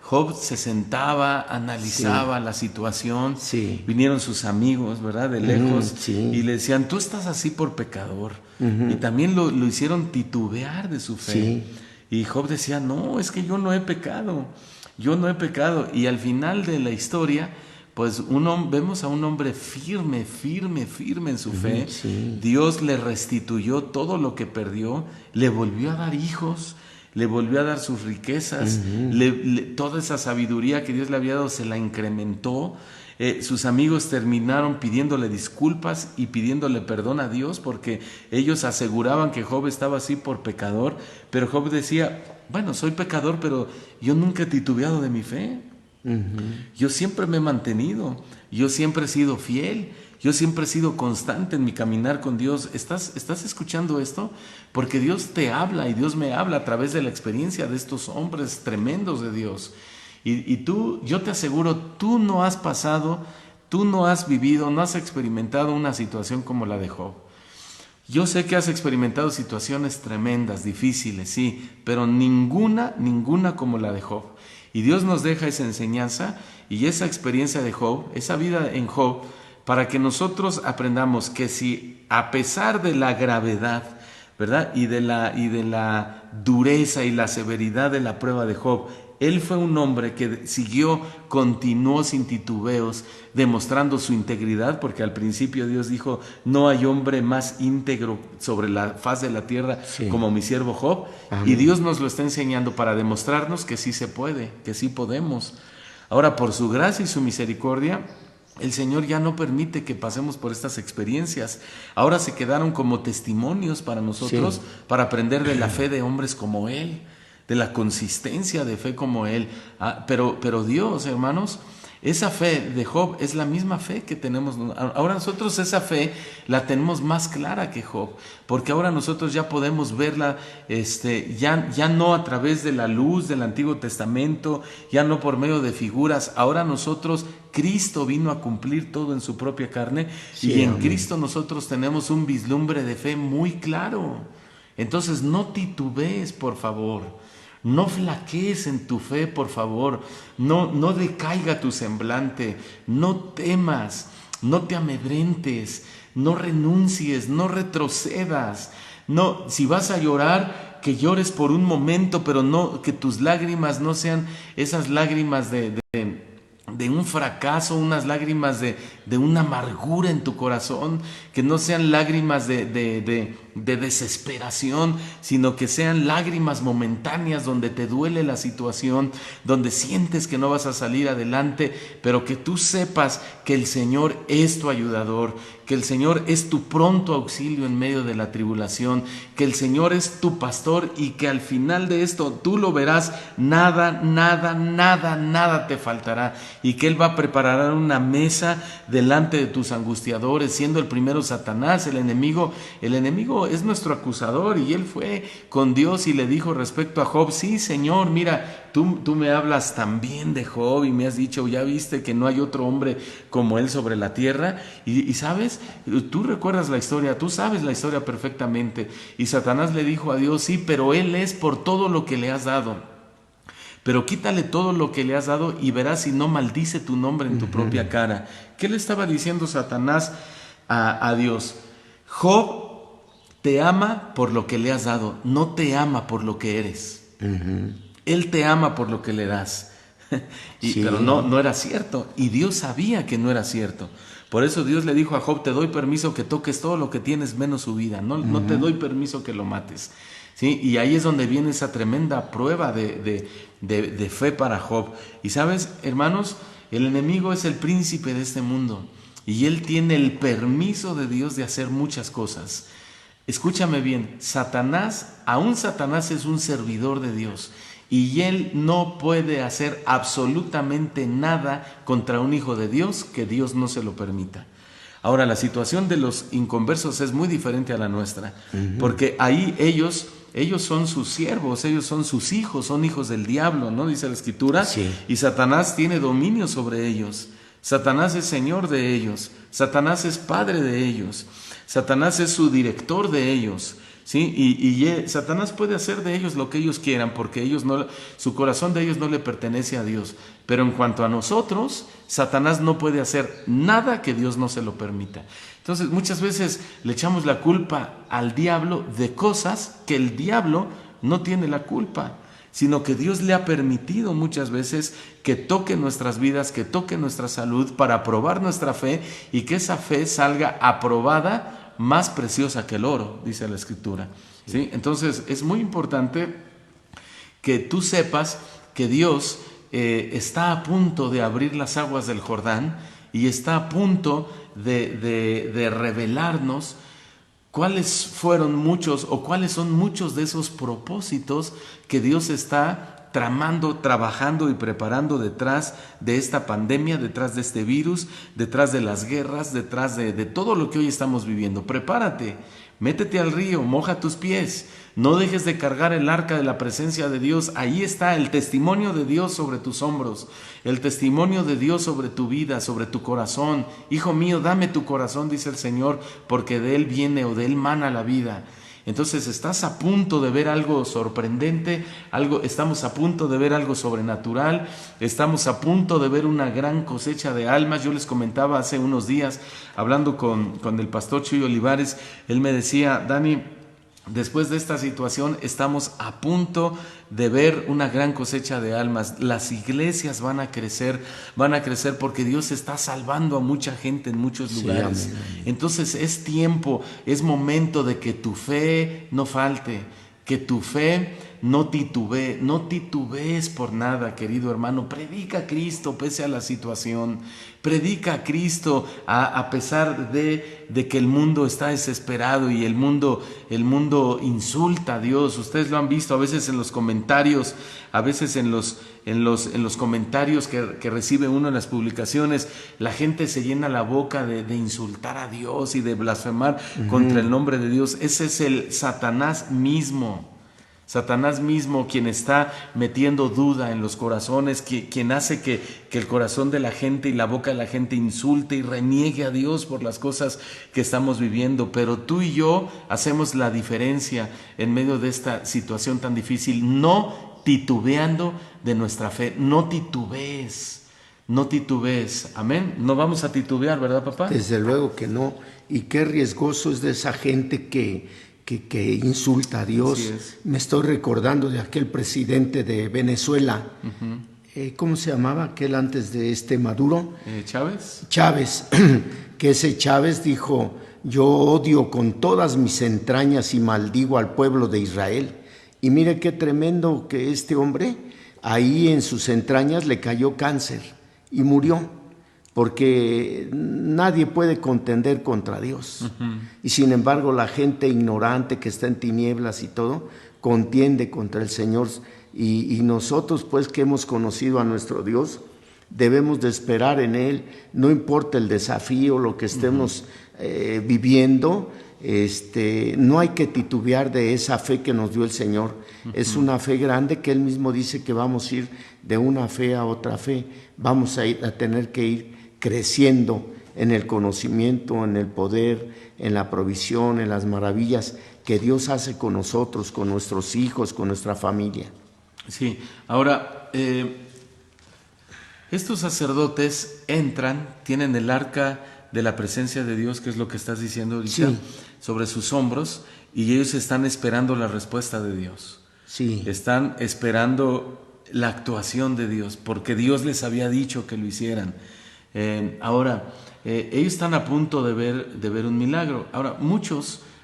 Job se sentaba, analizaba la situación, Sí. vinieron sus amigos, ¿verdad? De lejos, Sí. y le decían, tú estás así por pecador. Y también lo hicieron titubear de su fe. Sí. Y Job decía, no, es que yo no he pecado. Y al final de la historia, pues vemos a un hombre firme en su fe. Sí. Dios le restituyó todo lo que perdió, le volvió a dar hijos, le volvió a dar sus riquezas, toda esa sabiduría que Dios le había dado se la incrementó. Sus amigos terminaron pidiéndole disculpas y pidiéndole perdón a Dios porque ellos aseguraban que Job estaba así por pecador, pero Job decía, bueno, soy pecador, pero yo nunca he titubeado de mi fe. Yo siempre me he mantenido, yo siempre he sido fiel, yo siempre he sido constante en mi caminar con Dios. ¿Estás escuchando esto? Porque Dios te habla y Dios me habla a través de la experiencia de estos hombres tremendos de Dios. Y tú, yo te aseguro, tú no has pasado, tú no has vivido, no has experimentado una situación como la de Job. Yo sé que has experimentado situaciones tremendas, difíciles, sí, pero ninguna como la de Job. Y Dios nos deja esa enseñanza y esa experiencia de Job, esa vida en Job, para que nosotros aprendamos que si a pesar de la gravedad, ¿verdad? Y de la dureza y la severidad de la prueba de Job, él fue un hombre que continuó sin titubeos, demostrando su integridad, porque al principio Dios dijo, no hay hombre más íntegro sobre la faz de la tierra como mi siervo Job. Amén. Y Dios nos lo está enseñando para demostrarnos que sí se puede, que sí podemos. Ahora, por su gracia y su misericordia, el Señor ya no permite que pasemos por estas experiencias. Ahora se quedaron como testimonios para nosotros, para aprender de la fe de hombres como Él, de la consistencia de fe como Él. Pero Dios, hermanos, esa fe de Job es la misma fe que tenemos. Ahora nosotros esa fe la tenemos más clara que Job, porque ahora nosotros ya podemos verla ya no a través de la luz del Antiguo Testamento, ya no por medio de figuras. Ahora nosotros, Cristo vino a cumplir todo en su propia carne, y en Cristo nosotros tenemos un vislumbre de fe muy claro. Entonces no titubees, por favor. No flaquees en tu fe, por favor. No decaiga tu semblante. No temas. No te amedrentes. No renuncies. No retrocedas. No, si vas a llorar, que llores por un momento, pero no, que tus lágrimas no sean esas lágrimas de un fracaso, unas lágrimas de una amargura en tu corazón, que no sean lágrimas de desesperación, sino que sean lágrimas momentáneas donde te duele la situación, donde sientes que no vas a salir adelante, pero que tú sepas que el Señor es tu ayudador, que el Señor es tu pronto auxilio en medio de la tribulación, que el Señor es tu pastor y que al final de esto tú lo verás, nada te faltará, y que Él va a preparar una mesa delante de tus angustiadores, siendo el primero Satanás, el enemigo es nuestro acusador, y él fue con Dios y le dijo respecto a Job, sí Señor, mira, tú me hablas también de Job y me has dicho, ya viste que no hay otro hombre como él sobre la tierra, y sabes, tú recuerdas la historia, tú sabes la historia perfectamente, y Satanás le dijo a Dios, sí, pero él es por todo lo que le has dado. Pero quítale todo lo que le has dado y verás si no maldice tu nombre en tu propia cara. ¿Qué le estaba diciendo Satanás a Dios? Job te ama por lo que le has dado, no te ama por lo que eres. Él te ama por lo que le das. Pero no era cierto. Y Dios sabía que no era cierto. Por eso Dios le dijo a Job, te doy permiso que toques todo lo que tienes menos su vida. No te doy permiso que lo mates. ¿Sí? Y ahí es donde viene esa tremenda prueba de fe para Job. Y sabes, hermanos, El enemigo es el príncipe de este mundo y él tiene el permiso de Dios de hacer muchas cosas. Escúchame bien, aún Satanás es un servidor de Dios y él no puede hacer absolutamente nada contra un hijo de Dios que Dios no se lo permita. Ahora, la situación de los inconversos es muy diferente a la nuestra, porque ahí ellos son sus siervos, ellos son sus hijos, son hijos del diablo, ¿no? Dice la Escritura. Sí. Y Satanás tiene dominio sobre ellos. Satanás es señor de ellos. Satanás es padre de ellos. Satanás es su director de ellos. ¿Sí? Y Satanás puede hacer de ellos lo que ellos quieran, porque su corazón de ellos no le pertenece a Dios. Pero en cuanto a nosotros, Satanás no puede hacer nada que Dios no se lo permita. Entonces, muchas veces le echamos la culpa al diablo de cosas que el diablo no tiene la culpa, sino que Dios le ha permitido muchas veces que toque nuestras vidas, que toque nuestra salud para probar nuestra fe y que esa fe salga aprobada, más preciosa que el oro, dice la Escritura. ¿Sí? Entonces es muy importante que tú sepas que Dios está a punto de abrir las aguas del Jordán y está a punto de revelarnos cuáles son muchos de esos propósitos que Dios está tramando, trabajando y preparando detrás de esta pandemia, detrás de este virus, detrás de las guerras, detrás de todo lo que hoy estamos viviendo. Prepárate, métete al río, moja tus pies, no dejes de cargar el arca de la presencia de Dios. Ahí está el testimonio de Dios sobre tus hombros, el testimonio de Dios sobre tu vida, sobre tu corazón. Hijo mío, dame tu corazón, dice el Señor, porque de él viene o de él mana la vida. Entonces estás a punto de ver algo sorprendente, estamos a punto de ver algo sobrenatural, estamos a punto de ver una gran cosecha de almas. Yo les comentaba hace unos días, hablando con el pastor Chuy Olivares, él me decía: Dani, después de esta situación estamos a punto de ver una gran cosecha de almas. Las iglesias van a crecer porque Dios está salvando a mucha gente en muchos lugares. Sí, amén. Entonces es tiempo, es momento de que tu fe no falte, que tu fe no titubee, no titubees por nada, querido hermano. Predica a Cristo pese a la situación, predica a Cristo a pesar de que el mundo está desesperado y el mundo insulta a Dios. Ustedes lo han visto a veces en los comentarios, a veces en los comentarios que recibe uno en las publicaciones, la gente se llena la boca de insultar a Dios y de blasfemar contra el nombre de Dios. Ese es el Satanás mismo. Satanás mismo, quien está metiendo duda en los corazones, quien hace que el corazón de la gente y la boca de la gente insulte y reniegue a Dios por las cosas que estamos viviendo. Pero tú y yo hacemos la diferencia en medio de esta situación tan difícil, no titubeando de nuestra fe. No titubees, amén. No vamos a titubear, ¿verdad, papá? Desde luego que no. Y qué riesgoso es de esa gente que insulta a Dios. Me estoy recordando de aquel presidente de Venezuela. ¿Cómo se llamaba aquel antes de Maduro? Chávez, que ese Chávez dijo: yo odio con todas mis entrañas y maldigo al pueblo de Israel. Y mire qué tremendo que este hombre, ahí en sus entrañas le cayó cáncer y murió, porque nadie puede contender contra Dios. Y sin embargo la gente ignorante que está en tinieblas y todo, contiende contra el Señor. Y nosotros, pues, que hemos conocido a nuestro Dios, debemos de esperar en Él, no importa el desafío, lo que estemos viviendo. No hay que titubear de esa fe que nos dio el Señor. Es una fe grande que Él mismo dice que vamos a ir de una fe a otra fe. Vamos a tener que ir creciendo en el conocimiento, en el poder, en la provisión, en las maravillas que Dios hace con nosotros, con nuestros hijos, con nuestra familia. Sí, ahora, estos sacerdotes entran, tienen el arca de la presencia de Dios, que es lo que estás diciendo ahorita, sobre sus hombros, y ellos están esperando la respuesta de Dios. Sí. Están esperando la actuación de Dios, porque Dios les había dicho que lo hicieran. Ahora, ellos están a punto de ver un milagro. Ahora,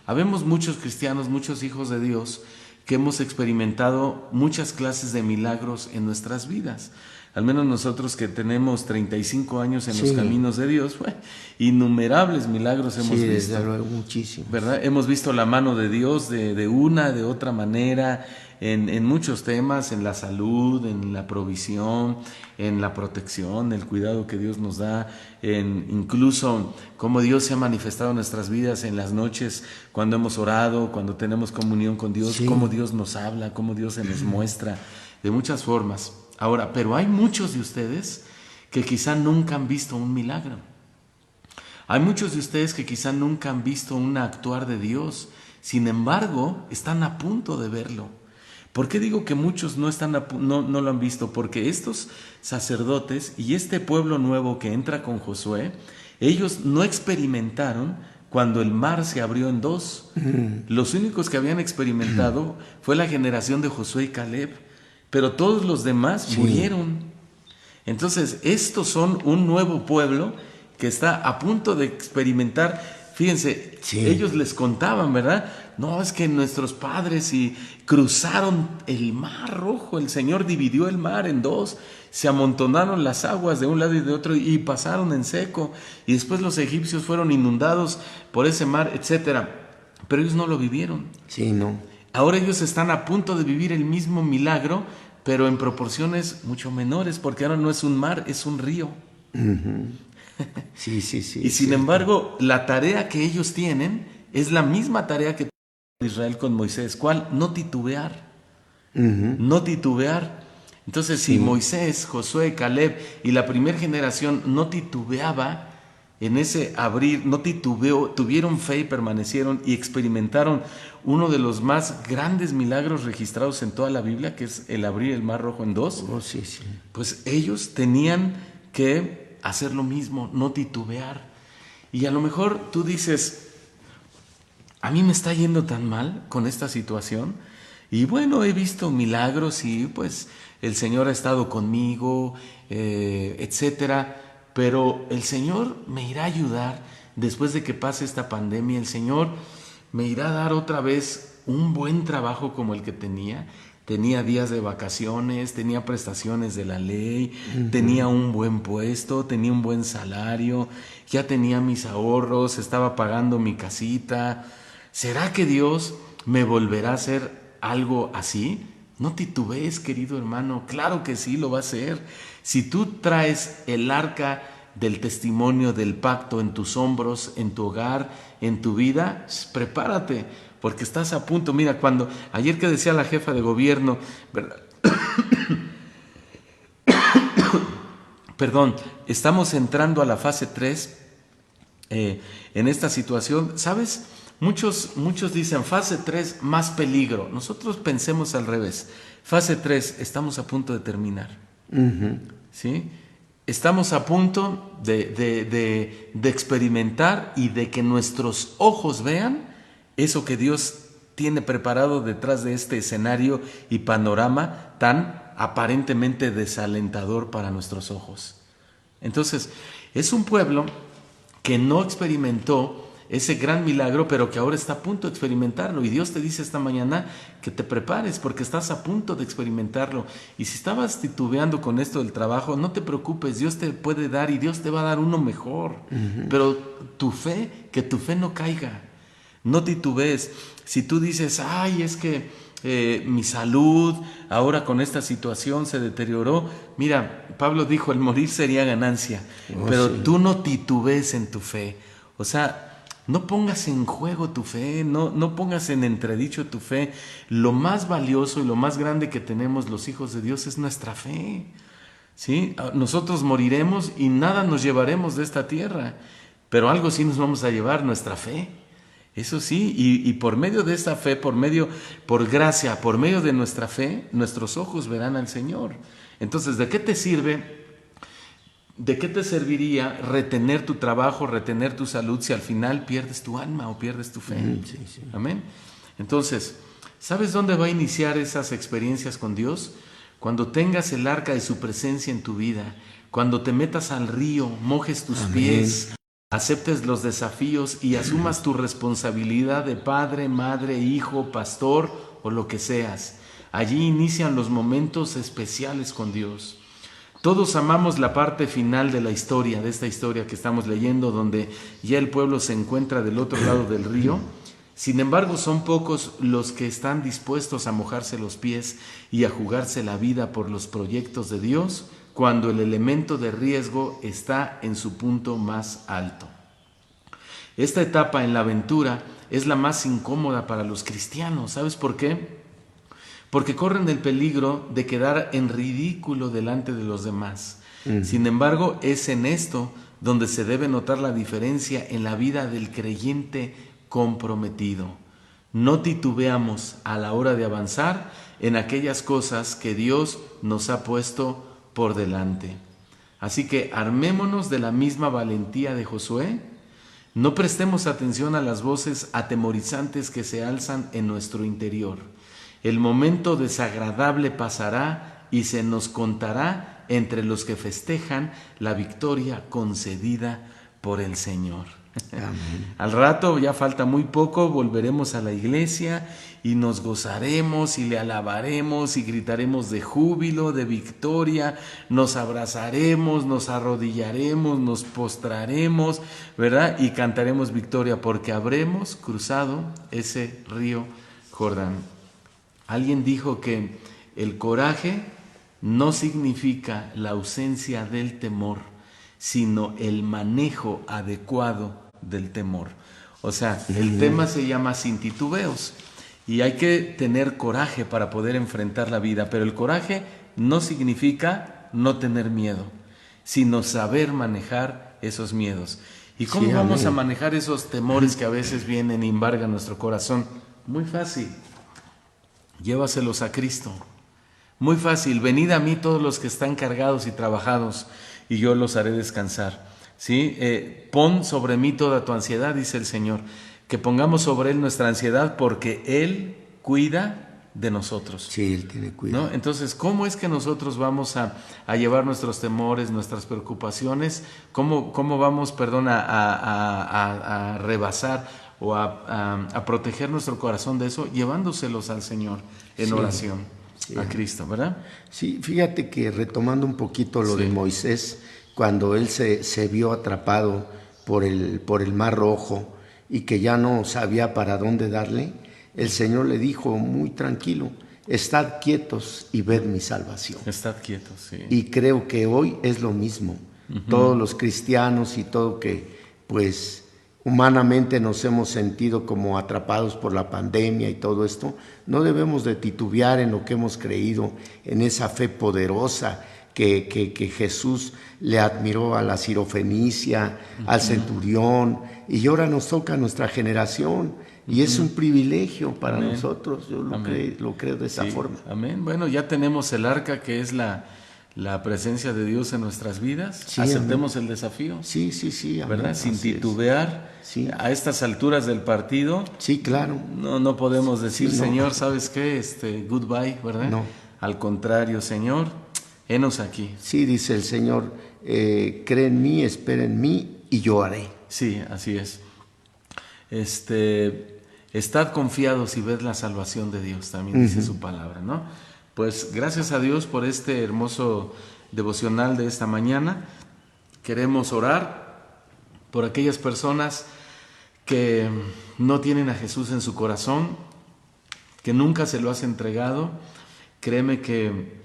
habemos muchos cristianos, muchos hijos de Dios, que hemos experimentado muchas clases de milagros en nuestras vidas. Al menos nosotros que tenemos 35 años en los Sí. caminos de Dios, bueno, innumerables milagros hemos Sí, visto. desde luego, muchísimo. ¿Verdad? Hemos visto la mano de Dios de una, de otra manera, en muchos temas, en la salud, en la provisión, en la protección, el cuidado que Dios nos da, en incluso cómo Dios se ha manifestado en nuestras vidas en las noches, cuando hemos orado, cuando tenemos comunión con Dios, Sí. cómo Dios nos habla, cómo Dios se nos muestra, de muchas formas. Ahora, pero hay muchos de ustedes que quizá nunca han visto un milagro. Hay muchos de ustedes que quizá nunca han visto un actuar de Dios, sin embargo, están a punto de verlo. ¿Por qué digo que muchos no lo han visto? Porque estos sacerdotes y este pueblo nuevo que entra con Josué, ellos no experimentaron cuando el mar se abrió en dos. Los únicos que habían experimentado fue la generación de Josué y Caleb, pero todos los demás murieron. Entonces, estos son un nuevo pueblo que está a punto de experimentar. Fíjense, ellos les contaban, ¿verdad? No, es que nuestros padres cruzaron el mar rojo, el Señor dividió el mar en dos, se amontonaron las aguas de un lado y de otro y pasaron en seco, y después los egipcios fueron inundados por ese mar, etcétera. Pero ellos no lo vivieron. Sí, no. Ahora ellos están a punto de vivir el mismo milagro, pero en proporciones mucho menores, porque ahora no es un mar, es un río. Sí, sí, sí. Y sin embargo, la tarea que ellos tienen es la misma tarea que tuvo Israel con Moisés. ¿Cuál? No titubear. No titubear. Entonces, si Moisés, Josué, Caleb y la primera generación no titubeaba en ese abrir, no titubeó, tuvieron fe y permanecieron y experimentaron uno de los más grandes milagros registrados en toda la Biblia, que es el abrir el mar rojo en dos, Oh, sí, sí. pues ellos tenían que hacer lo mismo, no titubear. Y a lo mejor tú dices, a mí me está yendo tan mal con esta situación, y bueno, he visto milagros y pues el Señor ha estado conmigo, etcétera, pero el Señor me irá a ayudar después de que pase esta pandemia. El Señor me irá a dar otra vez un buen trabajo como el que tenía. Tenía días de vacaciones, tenía prestaciones de la ley, tenía un buen puesto, tenía un buen salario, ya tenía mis ahorros, estaba pagando mi casita. ¿Será que Dios me volverá a hacer algo así? No titubees, querido hermano, claro que sí lo va a hacer. Si tú traes el arca del testimonio del pacto en tus hombros, en tu hogar, en tu vida, prepárate, porque estás a punto. Mira, ayer que decía la jefa de gobierno, ¿verdad? Perdón, estamos entrando a la fase 3 en esta situación, ¿sabes? Muchos dicen fase 3 más peligro. Nosotros pensemos al revés. Fase 3, estamos a punto de terminar. ¿Sí? Estamos a punto de experimentar y de que nuestros ojos vean eso que Dios tiene preparado detrás de este escenario y panorama tan aparentemente desalentador para nuestros ojos. Entonces, es un pueblo que no experimentó ese gran milagro, pero que ahora está a punto de experimentarlo. Y Dios te dice esta mañana que te prepares porque estás a punto de experimentarlo. Y si estabas titubeando con esto del trabajo, no te preocupes, Dios te puede dar y Dios te va a dar uno mejor. Pero que tu fe no caiga. No titubees. Si tú dices, ay, es que mi salud ahora con esta situación se deterioró. Mira, Pablo dijo, el morir sería ganancia. Pero tú no titubees en tu fe. O sea, no pongas en juego tu fe, no pongas en entredicho tu fe. Lo más valioso y lo más grande que tenemos los hijos de Dios es nuestra fe. ¿Sí? Nosotros moriremos y nada nos llevaremos de esta tierra, pero algo sí nos vamos a llevar, nuestra fe. Eso sí, y por medio de esta fe, por gracia, por medio de nuestra fe, nuestros ojos verán al Señor. Entonces, ¿de qué te sirve? ¿De qué te serviría retener tu trabajo, retener tu salud, si al final pierdes tu alma o pierdes tu fe? Sí, sí. Amén. Entonces, ¿sabes dónde va a iniciar esas experiencias con Dios? Cuando tengas el arca de su presencia en tu vida, cuando te metas al río, mojes tus pies, aceptes los desafíos y asumas tu responsabilidad de padre, madre, hijo, pastor o lo que seas. Allí inician los momentos especiales con Dios. Todos amamos la parte final de la historia, de esta historia que estamos leyendo, donde ya el pueblo se encuentra del otro lado del río. Sin embargo, son pocos los que están dispuestos a mojarse los pies y a jugarse la vida por los proyectos de Dios cuando el elemento de riesgo está en su punto más alto. Esta etapa en la aventura es la más incómoda para los cristianos. ¿Sabes por qué? Porque corren el peligro de quedar en ridículo delante de los demás. Sin embargo, es en esto donde se debe notar la diferencia en la vida del creyente comprometido. No titubeamos a la hora de avanzar en aquellas cosas que Dios nos ha puesto por delante. Así que armémonos de la misma valentía de Josué. No prestemos atención a las voces atemorizantes que se alzan en nuestro interior. El momento desagradable pasará y se nos contará entre los que festejan la victoria concedida por el Señor. Amén. Al rato, ya falta muy poco, volveremos a la iglesia y nos gozaremos y le alabaremos y gritaremos de júbilo, de victoria, nos abrazaremos, nos arrodillaremos, nos postraremos, ¿verdad? Y cantaremos victoria porque habremos cruzado ese río Jordán. Alguien dijo que el coraje no significa la ausencia del temor, sino el manejo adecuado del temor. O sea, el tema se llama sin titubeos y hay que tener coraje para poder enfrentar la vida, pero el coraje no significa no tener miedo, sino saber manejar esos miedos. ¿Y cómo vamos a manejar esos temores que a veces vienen y embargan nuestro corazón? Muy fácil. Llévaselos a Cristo. Muy fácil. Venid a mí todos los que están cargados y trabajados y yo los haré descansar. ¿Sí? Pon sobre mí toda tu ansiedad, dice el Señor. Que pongamos sobre Él nuestra ansiedad porque Él cuida de nosotros. Sí, Él tiene cuidado. ¿No? Entonces, ¿cómo es que nosotros vamos a llevar nuestros temores, nuestras preocupaciones? ¿Cómo vamos, a rebasar o a proteger nuestro corazón de eso? Llevándoselos al Señor en oración, a Cristo, ¿verdad? Sí, fíjate que retomando un poquito lo de Moisés, cuando él se vio atrapado por el Mar Rojo y que ya no sabía para dónde darle, el Señor le dijo muy tranquilo: estad quietos y ved mi salvación. Estad quietos, sí. Y creo que hoy es lo mismo. Todos los cristianos y todo que, pues, humanamente nos hemos sentido como atrapados por la pandemia y todo esto, no debemos de titubear en lo que hemos creído, en esa fe poderosa que Jesús le admiró a la sirofenicia, al centurión, y ahora nos toca a nuestra generación. Y es un privilegio para nosotros, yo lo creo de esa forma. Amén. Bueno, ya tenemos el arca, que es la presencia de Dios en nuestras vidas. Sí, aceptemos el desafío. Sí, amén. ¿Verdad? Sin titubear. A estas alturas del partido. Sí, claro. No podemos decir, Señor, ¿sabes qué? Goodbye, ¿verdad? No. Al contrario, Señor, henos aquí. Sí, dice el Señor, cree en mí, espera en mí y yo haré. Sí, así es. Estad confiados y ved la salvación de Dios, también dice su palabra, ¿no? Pues gracias a Dios por este hermoso devocional de esta mañana. Queremos orar por aquellas personas que no tienen a Jesús en su corazón, que nunca se lo has entregado. Créeme que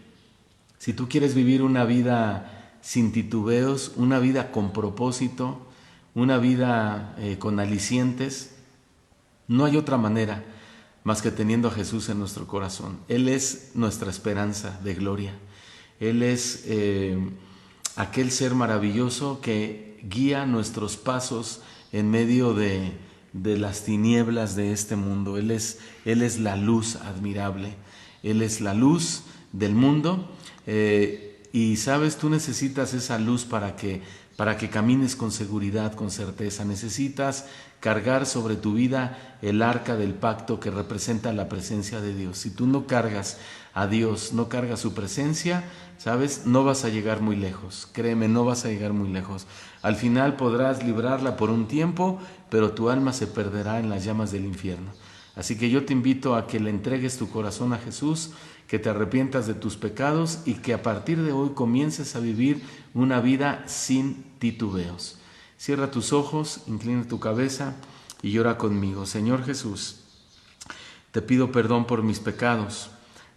si tú quieres vivir una vida sin titubeos, una vida con propósito, una vida con alicientes, no hay otra manera más que teniendo a Jesús en nuestro corazón. Él es nuestra esperanza de gloria. Él es aquel ser maravilloso que guía nuestros pasos en medio de las tinieblas de este mundo. Él es la luz admirable. Él es la luz del mundo. Y sabes, tú necesitas esa luz para que camines con seguridad, con certeza. Necesitas cargar sobre tu vida el arca del pacto que representa la presencia de Dios. Si tú no cargas a Dios, no cargas su presencia, ¿sabes? No vas a llegar muy lejos. Créeme, no vas a llegar muy lejos. Al final podrás librarla por un tiempo, pero tu alma se perderá en las llamas del infierno. Así que yo te invito a que le entregues tu corazón a Jesús, que te arrepientas de tus pecados y que a partir de hoy comiences a vivir una vida sin titubeos. Cierra tus ojos, inclina tu cabeza y ora conmigo. Señor Jesús, te pido perdón por mis pecados.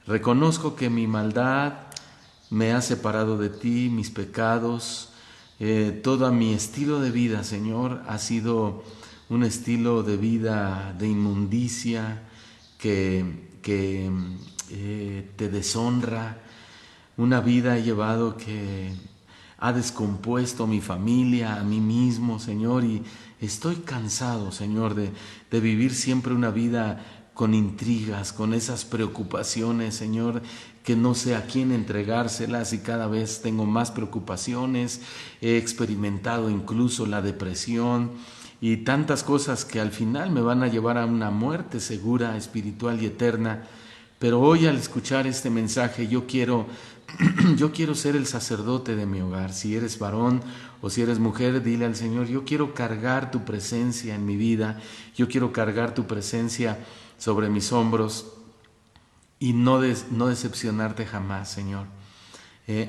Reconozco que mi maldad me ha separado de ti, mis pecados, todo mi estilo de vida, Señor, ha sido un estilo de vida de inmundicia que te deshonra. Una vida he llevado que ha descompuesto mi familia, a mí mismo, Señor, y estoy cansado, Señor, de vivir siempre una vida con intrigas, con esas preocupaciones, Señor, que no sé a quién entregárselas y cada vez tengo más preocupaciones. He experimentado incluso la depresión y tantas cosas que al final me van a llevar a una muerte segura, espiritual y eterna. Pero hoy al escuchar este mensaje yo quiero ser el sacerdote de mi hogar. Si eres varón o si eres mujer, dile al Señor: yo quiero cargar tu presencia en mi vida, yo quiero cargar tu presencia sobre mis hombros y no decepcionarte jamás, Señor.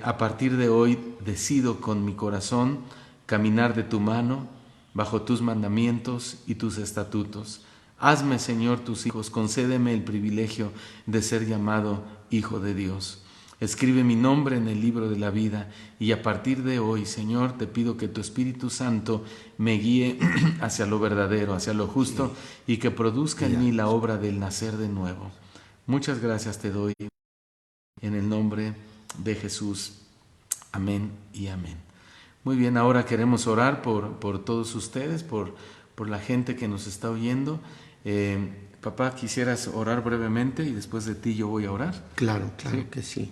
A partir de hoy decido con mi corazón caminar de tu mano, bajo tus mandamientos y tus estatutos. Hazme, Señor, tus hijos, concédeme el privilegio de ser llamado Hijo de Dios. Escribe mi nombre en el libro de la vida y a partir de hoy, Señor, te pido que tu Espíritu Santo me guíe hacia lo verdadero, hacia lo justo y que produzca en mí la obra del nacer de nuevo. Muchas gracias te doy en el nombre de Jesús. Amén y amén. Muy bien, ahora queremos orar por todos ustedes, por la gente que nos está oyendo. Papá, ¿quisieras orar brevemente y después de ti yo voy a orar? Claro que sí.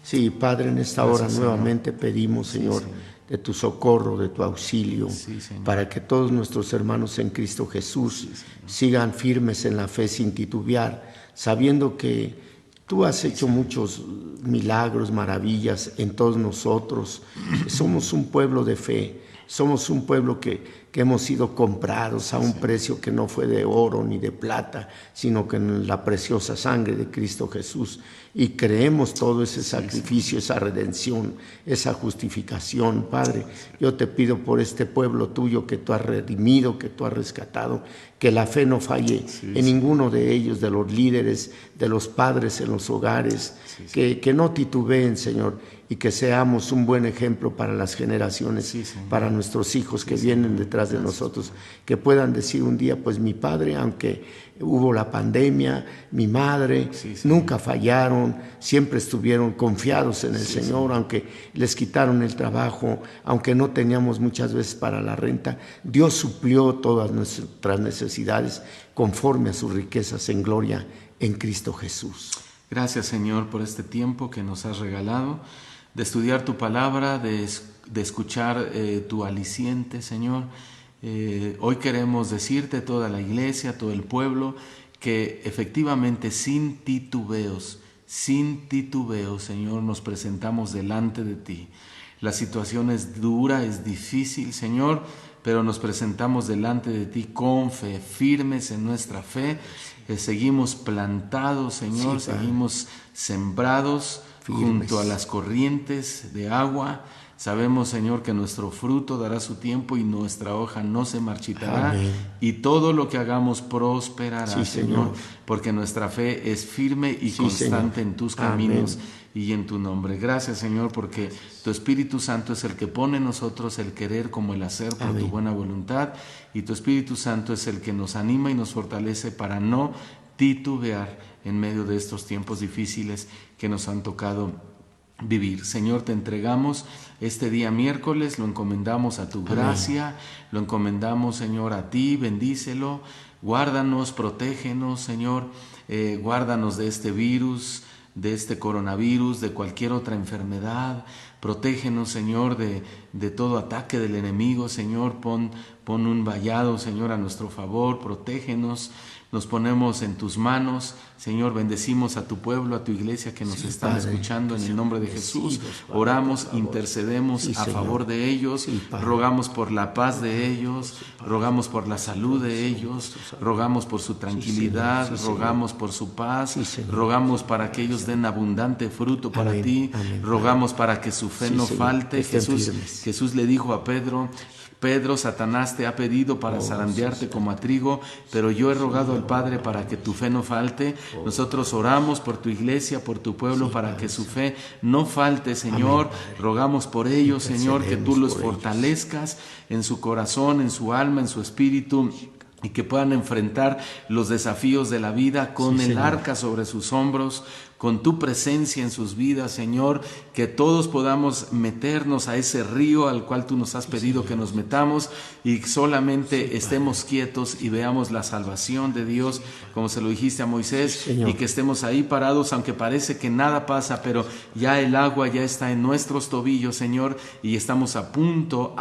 Sí, Padre, en esta hora nuevamente pedimos, Señor, Señor, de tu socorro, de tu auxilio, Señor, para que todos nuestros hermanos en Cristo Jesús sigan firmes en la fe sin titubear, sabiendo que tú has hecho muchos milagros, maravillas en todos nosotros. Somos un pueblo de fe, somos un pueblo que hemos sido comprados a un precio que no fue de oro ni de plata, sino que en la preciosa sangre de Cristo Jesús. Y creemos todo ese sacrificio, esa redención, esa justificación. Padre, yo te pido por este pueblo tuyo que tú has redimido, que tú has rescatado, que la fe no falle en ninguno de ellos, de los líderes, de los padres en los hogares, que no titubeen, Señor, y que seamos un buen ejemplo para las generaciones, para nuestros hijos que vienen detrás de nosotros, que puedan decir un día, pues mi padre, aunque hubo la pandemia, mi madre, nunca fallaron, siempre estuvieron confiados en el Señor, aunque les quitaron el trabajo, aunque no teníamos muchas veces para la renta, Dios suplió todas nuestras necesidades conforme a sus riquezas en gloria en Cristo Jesús. Gracias, Señor, por este tiempo que nos has regalado, de estudiar tu palabra, de escuchar tu aliciente, Señor. Hoy queremos decirte, toda la iglesia, todo el pueblo, que efectivamente sin titubeos, Señor, nos presentamos delante de ti. La situación es dura, es difícil, Señor, pero nos presentamos delante de ti con fe, firmes en nuestra fe. Seguimos plantados, Señor, seguimos sembrados junto a las corrientes de agua. Sabemos, Señor, que nuestro fruto dará su tiempo y nuestra hoja no se marchitará. Amén. Y todo lo que hagamos prosperará, Señor, porque nuestra fe es firme y constante en tus caminos. Amén. Y en tu nombre. Gracias, Señor, porque tu Espíritu Santo es el que pone en nosotros el querer como el hacer por tu buena voluntad, y tu Espíritu Santo es el que nos anima y nos fortalece para no titubear en medio de estos tiempos difíciles que nos han tocado vivir. Señor, te entregamos este día miércoles, lo encomendamos a tu gracia, lo encomendamos, Señor, a ti, bendícelo, guárdanos, protégenos, Señor, guárdanos de este virus, de este coronavirus, de cualquier otra enfermedad. Protégenos, Señor, de todo ataque del enemigo, Señor. Pon un vallado, Señor, a nuestro favor. Protégenos nos ponemos en tus manos. Señor, bendecimos a tu pueblo, a tu iglesia que nos están Padre, escuchando en el nombre de Jesús. Padre, Oramos, por favor. intercedemos Sí, a Señor. favor de ellos, Sí, Padre. rogamos por la paz de ellos, rogamos por la salud de ellos, rogamos por su tranquilidad, Sí, Señor. rogamos por su paz, Sí, Señor. rogamos para que ellos den abundante fruto para Amén, ti, amén, rogamos para que su fe Sí, no Señor. falte. Estén Jesús, firmes. Jesús le dijo a Pedro: Pedro, Satanás te ha pedido para zarandearte como a trigo, pero yo he rogado al Padre para que tu fe no falte. Nosotros oramos por tu iglesia, por tu pueblo, para que su fe no falte, Señor. Rogamos por ellos, Señor, que tú los por ellos. fortalezcas en su corazón, en su alma, en su espíritu, y que puedan enfrentar los desafíos de la vida con Sí, el Señor. arca sobre sus hombros, con tu presencia en sus vidas, Señor, que todos podamos meternos a ese río al cual tú nos has pedido que nos metamos, y solamente estemos quietos y veamos la salvación de Dios, como se lo dijiste a Moisés, Señor. y que estemos ahí parados, aunque parece que nada pasa, pero ya el agua ya está en nuestros tobillos, Señor, y estamos a punto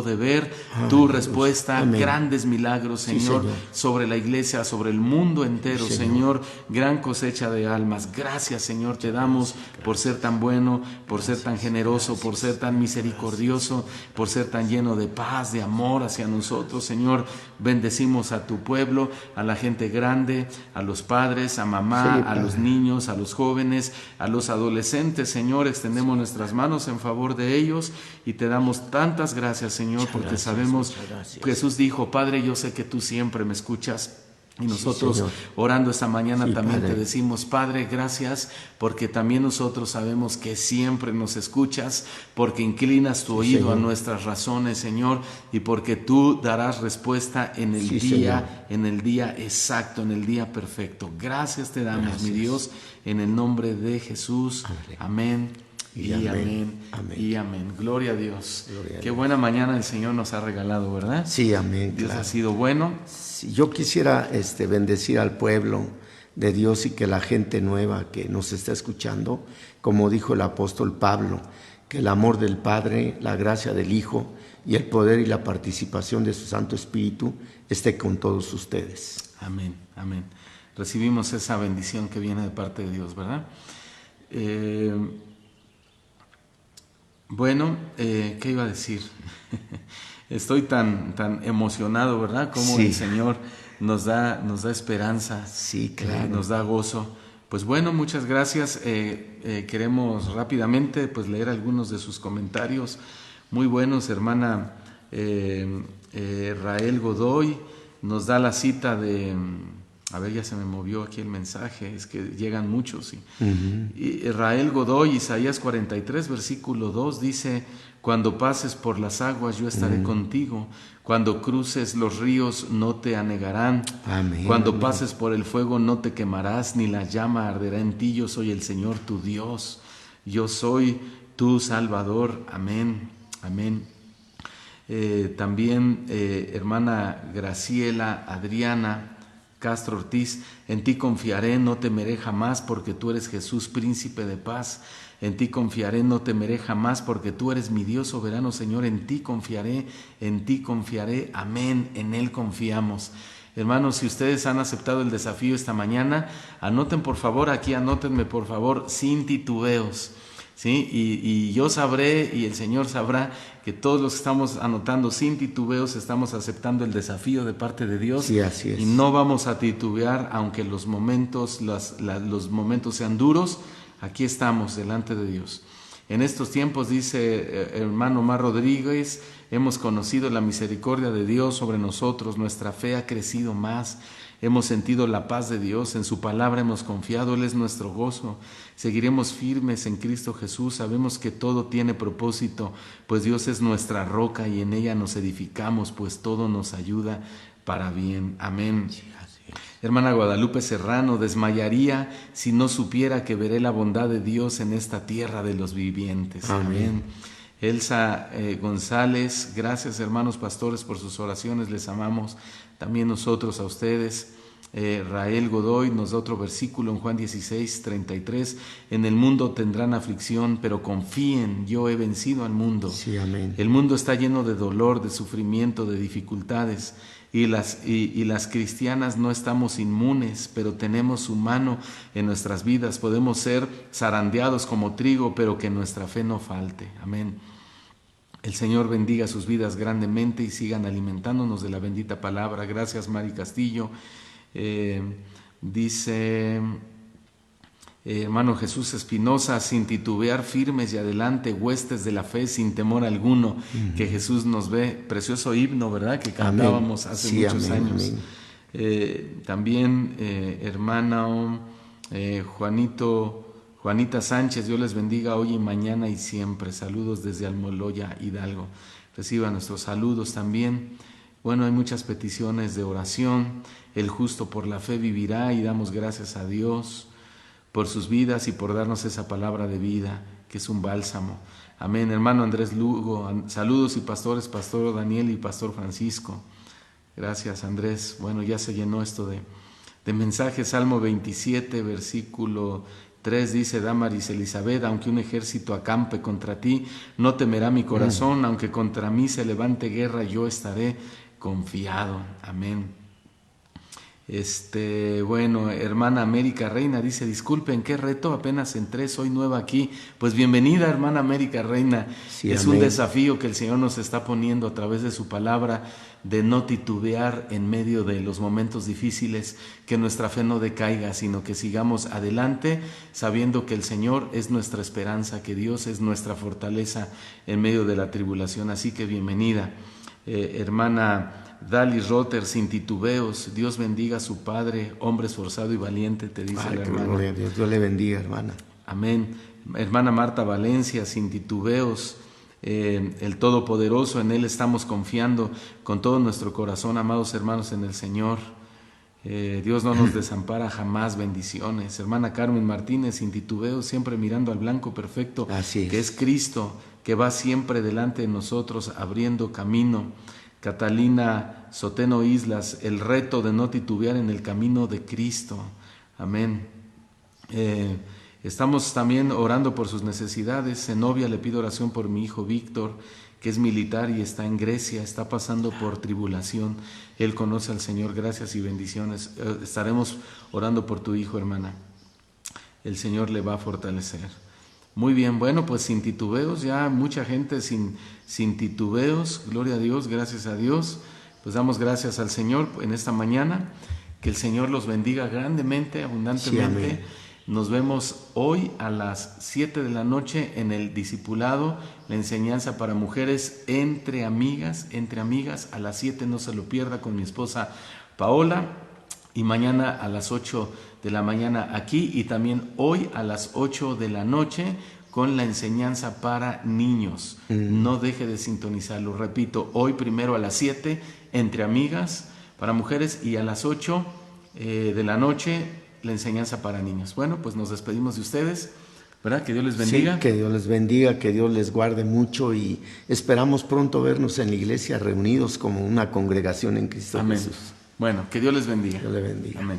de ver tu respuesta, Amén. grandes milagros, Sí, Señor, Señor. sobre la iglesia, sobre el mundo entero, Sí, Señor. Gran cosecha de almas. Gracias, Señor, te damos por ser tan bueno, por ser tan generoso, por ser tan misericordioso, por ser tan lleno de paz, de amor hacia nosotros, Señor. Bendecimos a tu pueblo, a la gente grande, a los padres, a mamá, Sí, a Padre. los niños, a los jóvenes, a los adolescentes, Señor. Extendemos nuestras manos en favor de ellos y te damos tantas gracias, Señor, porque gracias, sabemos, muchas gracias. Jesús dijo: Padre, yo sé que tú siempre me escuchas. Y nosotros, Señor. orando esta mañana, Sí, también Padre. te decimos: Padre, gracias, porque también nosotros sabemos que siempre nos escuchas, porque inclinas tu oído a Señor. nuestras razones, Señor, y porque tú darás respuesta en el Sí, día, en el día exacto, en el día perfecto. Gracias te damos, Gracias. mi Dios, en el nombre de Jesús. Amén. Y Y amén. amén. Amén. Y amén. Gloria a Dios. Gloria a Qué Dios. buena mañana el Señor nos ha regalado, ¿verdad? Sí, amén. Dios claro. ha sido bueno. Sí, yo quisiera bendecir al pueblo de Dios y que la gente nueva que nos está escuchando, como dijo el apóstol Pablo, que el amor del Padre, la gracia del Hijo y el poder y la participación de su Santo Espíritu esté con todos ustedes. Amén, amén. Recibimos esa bendición que viene de parte de Dios, ¿verdad? Bueno, ¿qué iba a decir? Estoy tan emocionado, ¿verdad? Como Sí. el Señor nos da esperanza, Sí, claro. nos da gozo. Pues bueno, muchas gracias. Queremos rápidamente pues leer algunos de sus comentarios muy buenos. Hermana Rael Godoy nos da la cita de... A ver, ya se me movió aquí el mensaje, es que llegan muchos. ¿Sí? Y Rael Godoy, Isaías 43, versículo 2, dice: cuando pases por las aguas yo estaré contigo, cuando cruces los ríos no te anegarán, Amén, cuando amén. pases por el fuego no te quemarás, ni la llama arderá en ti. Yo soy el Señor tu Dios, yo soy tu Salvador. Amén, amén. También hermana Graciela Adriana Castro Ortiz: en ti confiaré, no temeré jamás, porque tú eres Jesús, príncipe de paz. En ti confiaré, no temeré jamás, porque tú eres mi Dios soberano, Señor. En ti confiaré, amén, en Él confiamos. Hermanos, si ustedes han aceptado el desafío esta mañana, anoten por favor, aquí anótenme por favor, sin titubeos. ¿Sí? Y yo sabré, y el Señor sabrá, que todos los que estamos anotando sin titubeos estamos aceptando el desafío de parte de Dios. Sí, así es. Y no vamos a titubear, aunque los momentos sean duros. Aquí estamos delante de Dios. En estos tiempos, dice hermano Omar Rodríguez, hemos conocido la misericordia de Dios sobre nosotros, nuestra fe ha crecido más. Hemos sentido la paz de Dios, en su palabra hemos confiado, Él es nuestro gozo. Seguiremos firmes en Cristo Jesús, sabemos que todo tiene propósito, pues Dios es nuestra roca y en ella nos edificamos, pues todo nos ayuda para bien. Amén. Hermana Guadalupe Serrano: desmayaría si no supiera que veré la bondad de Dios en esta tierra de los vivientes. Amén. Elsa González: gracias hermanos pastores por sus oraciones, les amamos también nosotros a ustedes. Rael Godoy nos da otro versículo en Juan 16:33: en el mundo tendrán aflicción, pero confíen, yo he vencido al mundo. Sí, amén. El mundo está lleno de dolor, de sufrimiento, de dificultades, y las cristianas no estamos inmunes, pero tenemos su mano en nuestras vidas. Podemos ser zarandeados como trigo, pero que nuestra fe no falte. Amén. El Señor bendiga sus vidas grandemente y sigan alimentándonos de la bendita palabra. Gracias, Mari Castillo. Dice hermano Jesús Espinosa, sin titubear, firmes y adelante, huestes de la fe, sin temor alguno, que Jesús nos ve. Precioso himno, ¿verdad?, que cantábamos hace muchos años. También hermana Juanita Sánchez, Dios les bendiga hoy y mañana y siempre. Saludos desde Almoloya, Hidalgo. Reciban nuestros saludos también. Bueno, hay muchas peticiones de oración. El justo por la fe vivirá, y damos gracias a Dios por sus vidas y por darnos esa palabra de vida, que es un bálsamo. Amén. Hermano Andrés Lugo, saludos, y pastores, Pastor Daniel y Pastor Francisco. Gracias, Andrés. Bueno, ya se llenó esto de mensajes. Salmo 27, versículo 3 dice: Damaris Elizabeth, aunque un ejército acampe contra ti, no temerá mi corazón, aunque contra mí se levante guerra, yo estaré confiado. Amén. Bueno, hermana América Reina dice: disculpen, qué reto, apenas entré, soy nueva aquí. Pues bienvenida, hermana América Reina. Sí, es un desafío que el Señor nos está poniendo a través de su palabra, de no titubear en medio de los momentos difíciles, que nuestra fe no decaiga, sino que sigamos adelante, sabiendo que el Señor es nuestra esperanza, que Dios es nuestra fortaleza en medio de la tribulación. Así que bienvenida, hermana Dalis Rotter, sin titubeos. Dios bendiga a su padre, hombre esforzado y valiente, te dice la hermana. Gloria a Dios, Dios le bendiga, hermana. Amén. Hermana Marta Valencia, sin titubeos. El Todopoderoso, en Él estamos confiando con todo nuestro corazón, amados hermanos en el Señor. Dios no nos desampara jamás. Bendiciones. Hermana Carmen Martínez, sin titubeos, siempre mirando al blanco perfecto, que es Cristo, que va siempre delante de nosotros, abriendo camino. Catalina Soteno Islas, el reto de no titubear en el camino de Cristo. Amén. Estamos también orando por sus necesidades. Zenobia, le pido oración por mi hijo Víctor, que es militar y está en Grecia, está pasando por tribulación. Él conoce al Señor. Gracias y bendiciones. Estaremos orando por tu hijo, hermana. El Señor le va a fortalecer. Muy bien, bueno, pues sin titubeos, ya mucha gente sin titubeos. Gloria a Dios, gracias a Dios. Pues damos gracias al Señor en esta mañana. Que el Señor los bendiga grandemente, abundantemente. Sí, nos vemos hoy a las 7 de la noche en el discipulado, la enseñanza para mujeres entre amigas. A las 7 no se lo pierda, con mi esposa Paola. Y mañana a las 8 de la mañana aquí, y también hoy a las 8 de la noche con la enseñanza para niños. No deje de sintonizarlo. Repito, hoy primero a las 7 entre amigas para mujeres, y a las 8 de la noche la enseñanza para niños. Bueno, pues nos despedimos de ustedes, ¿verdad? Que Dios les bendiga. Sí, que Dios les bendiga, que Dios les guarde mucho, y esperamos pronto vernos en la iglesia reunidos como una congregación en Cristo Jesús. Bueno, que Dios les bendiga. Dios les bendiga. Amén.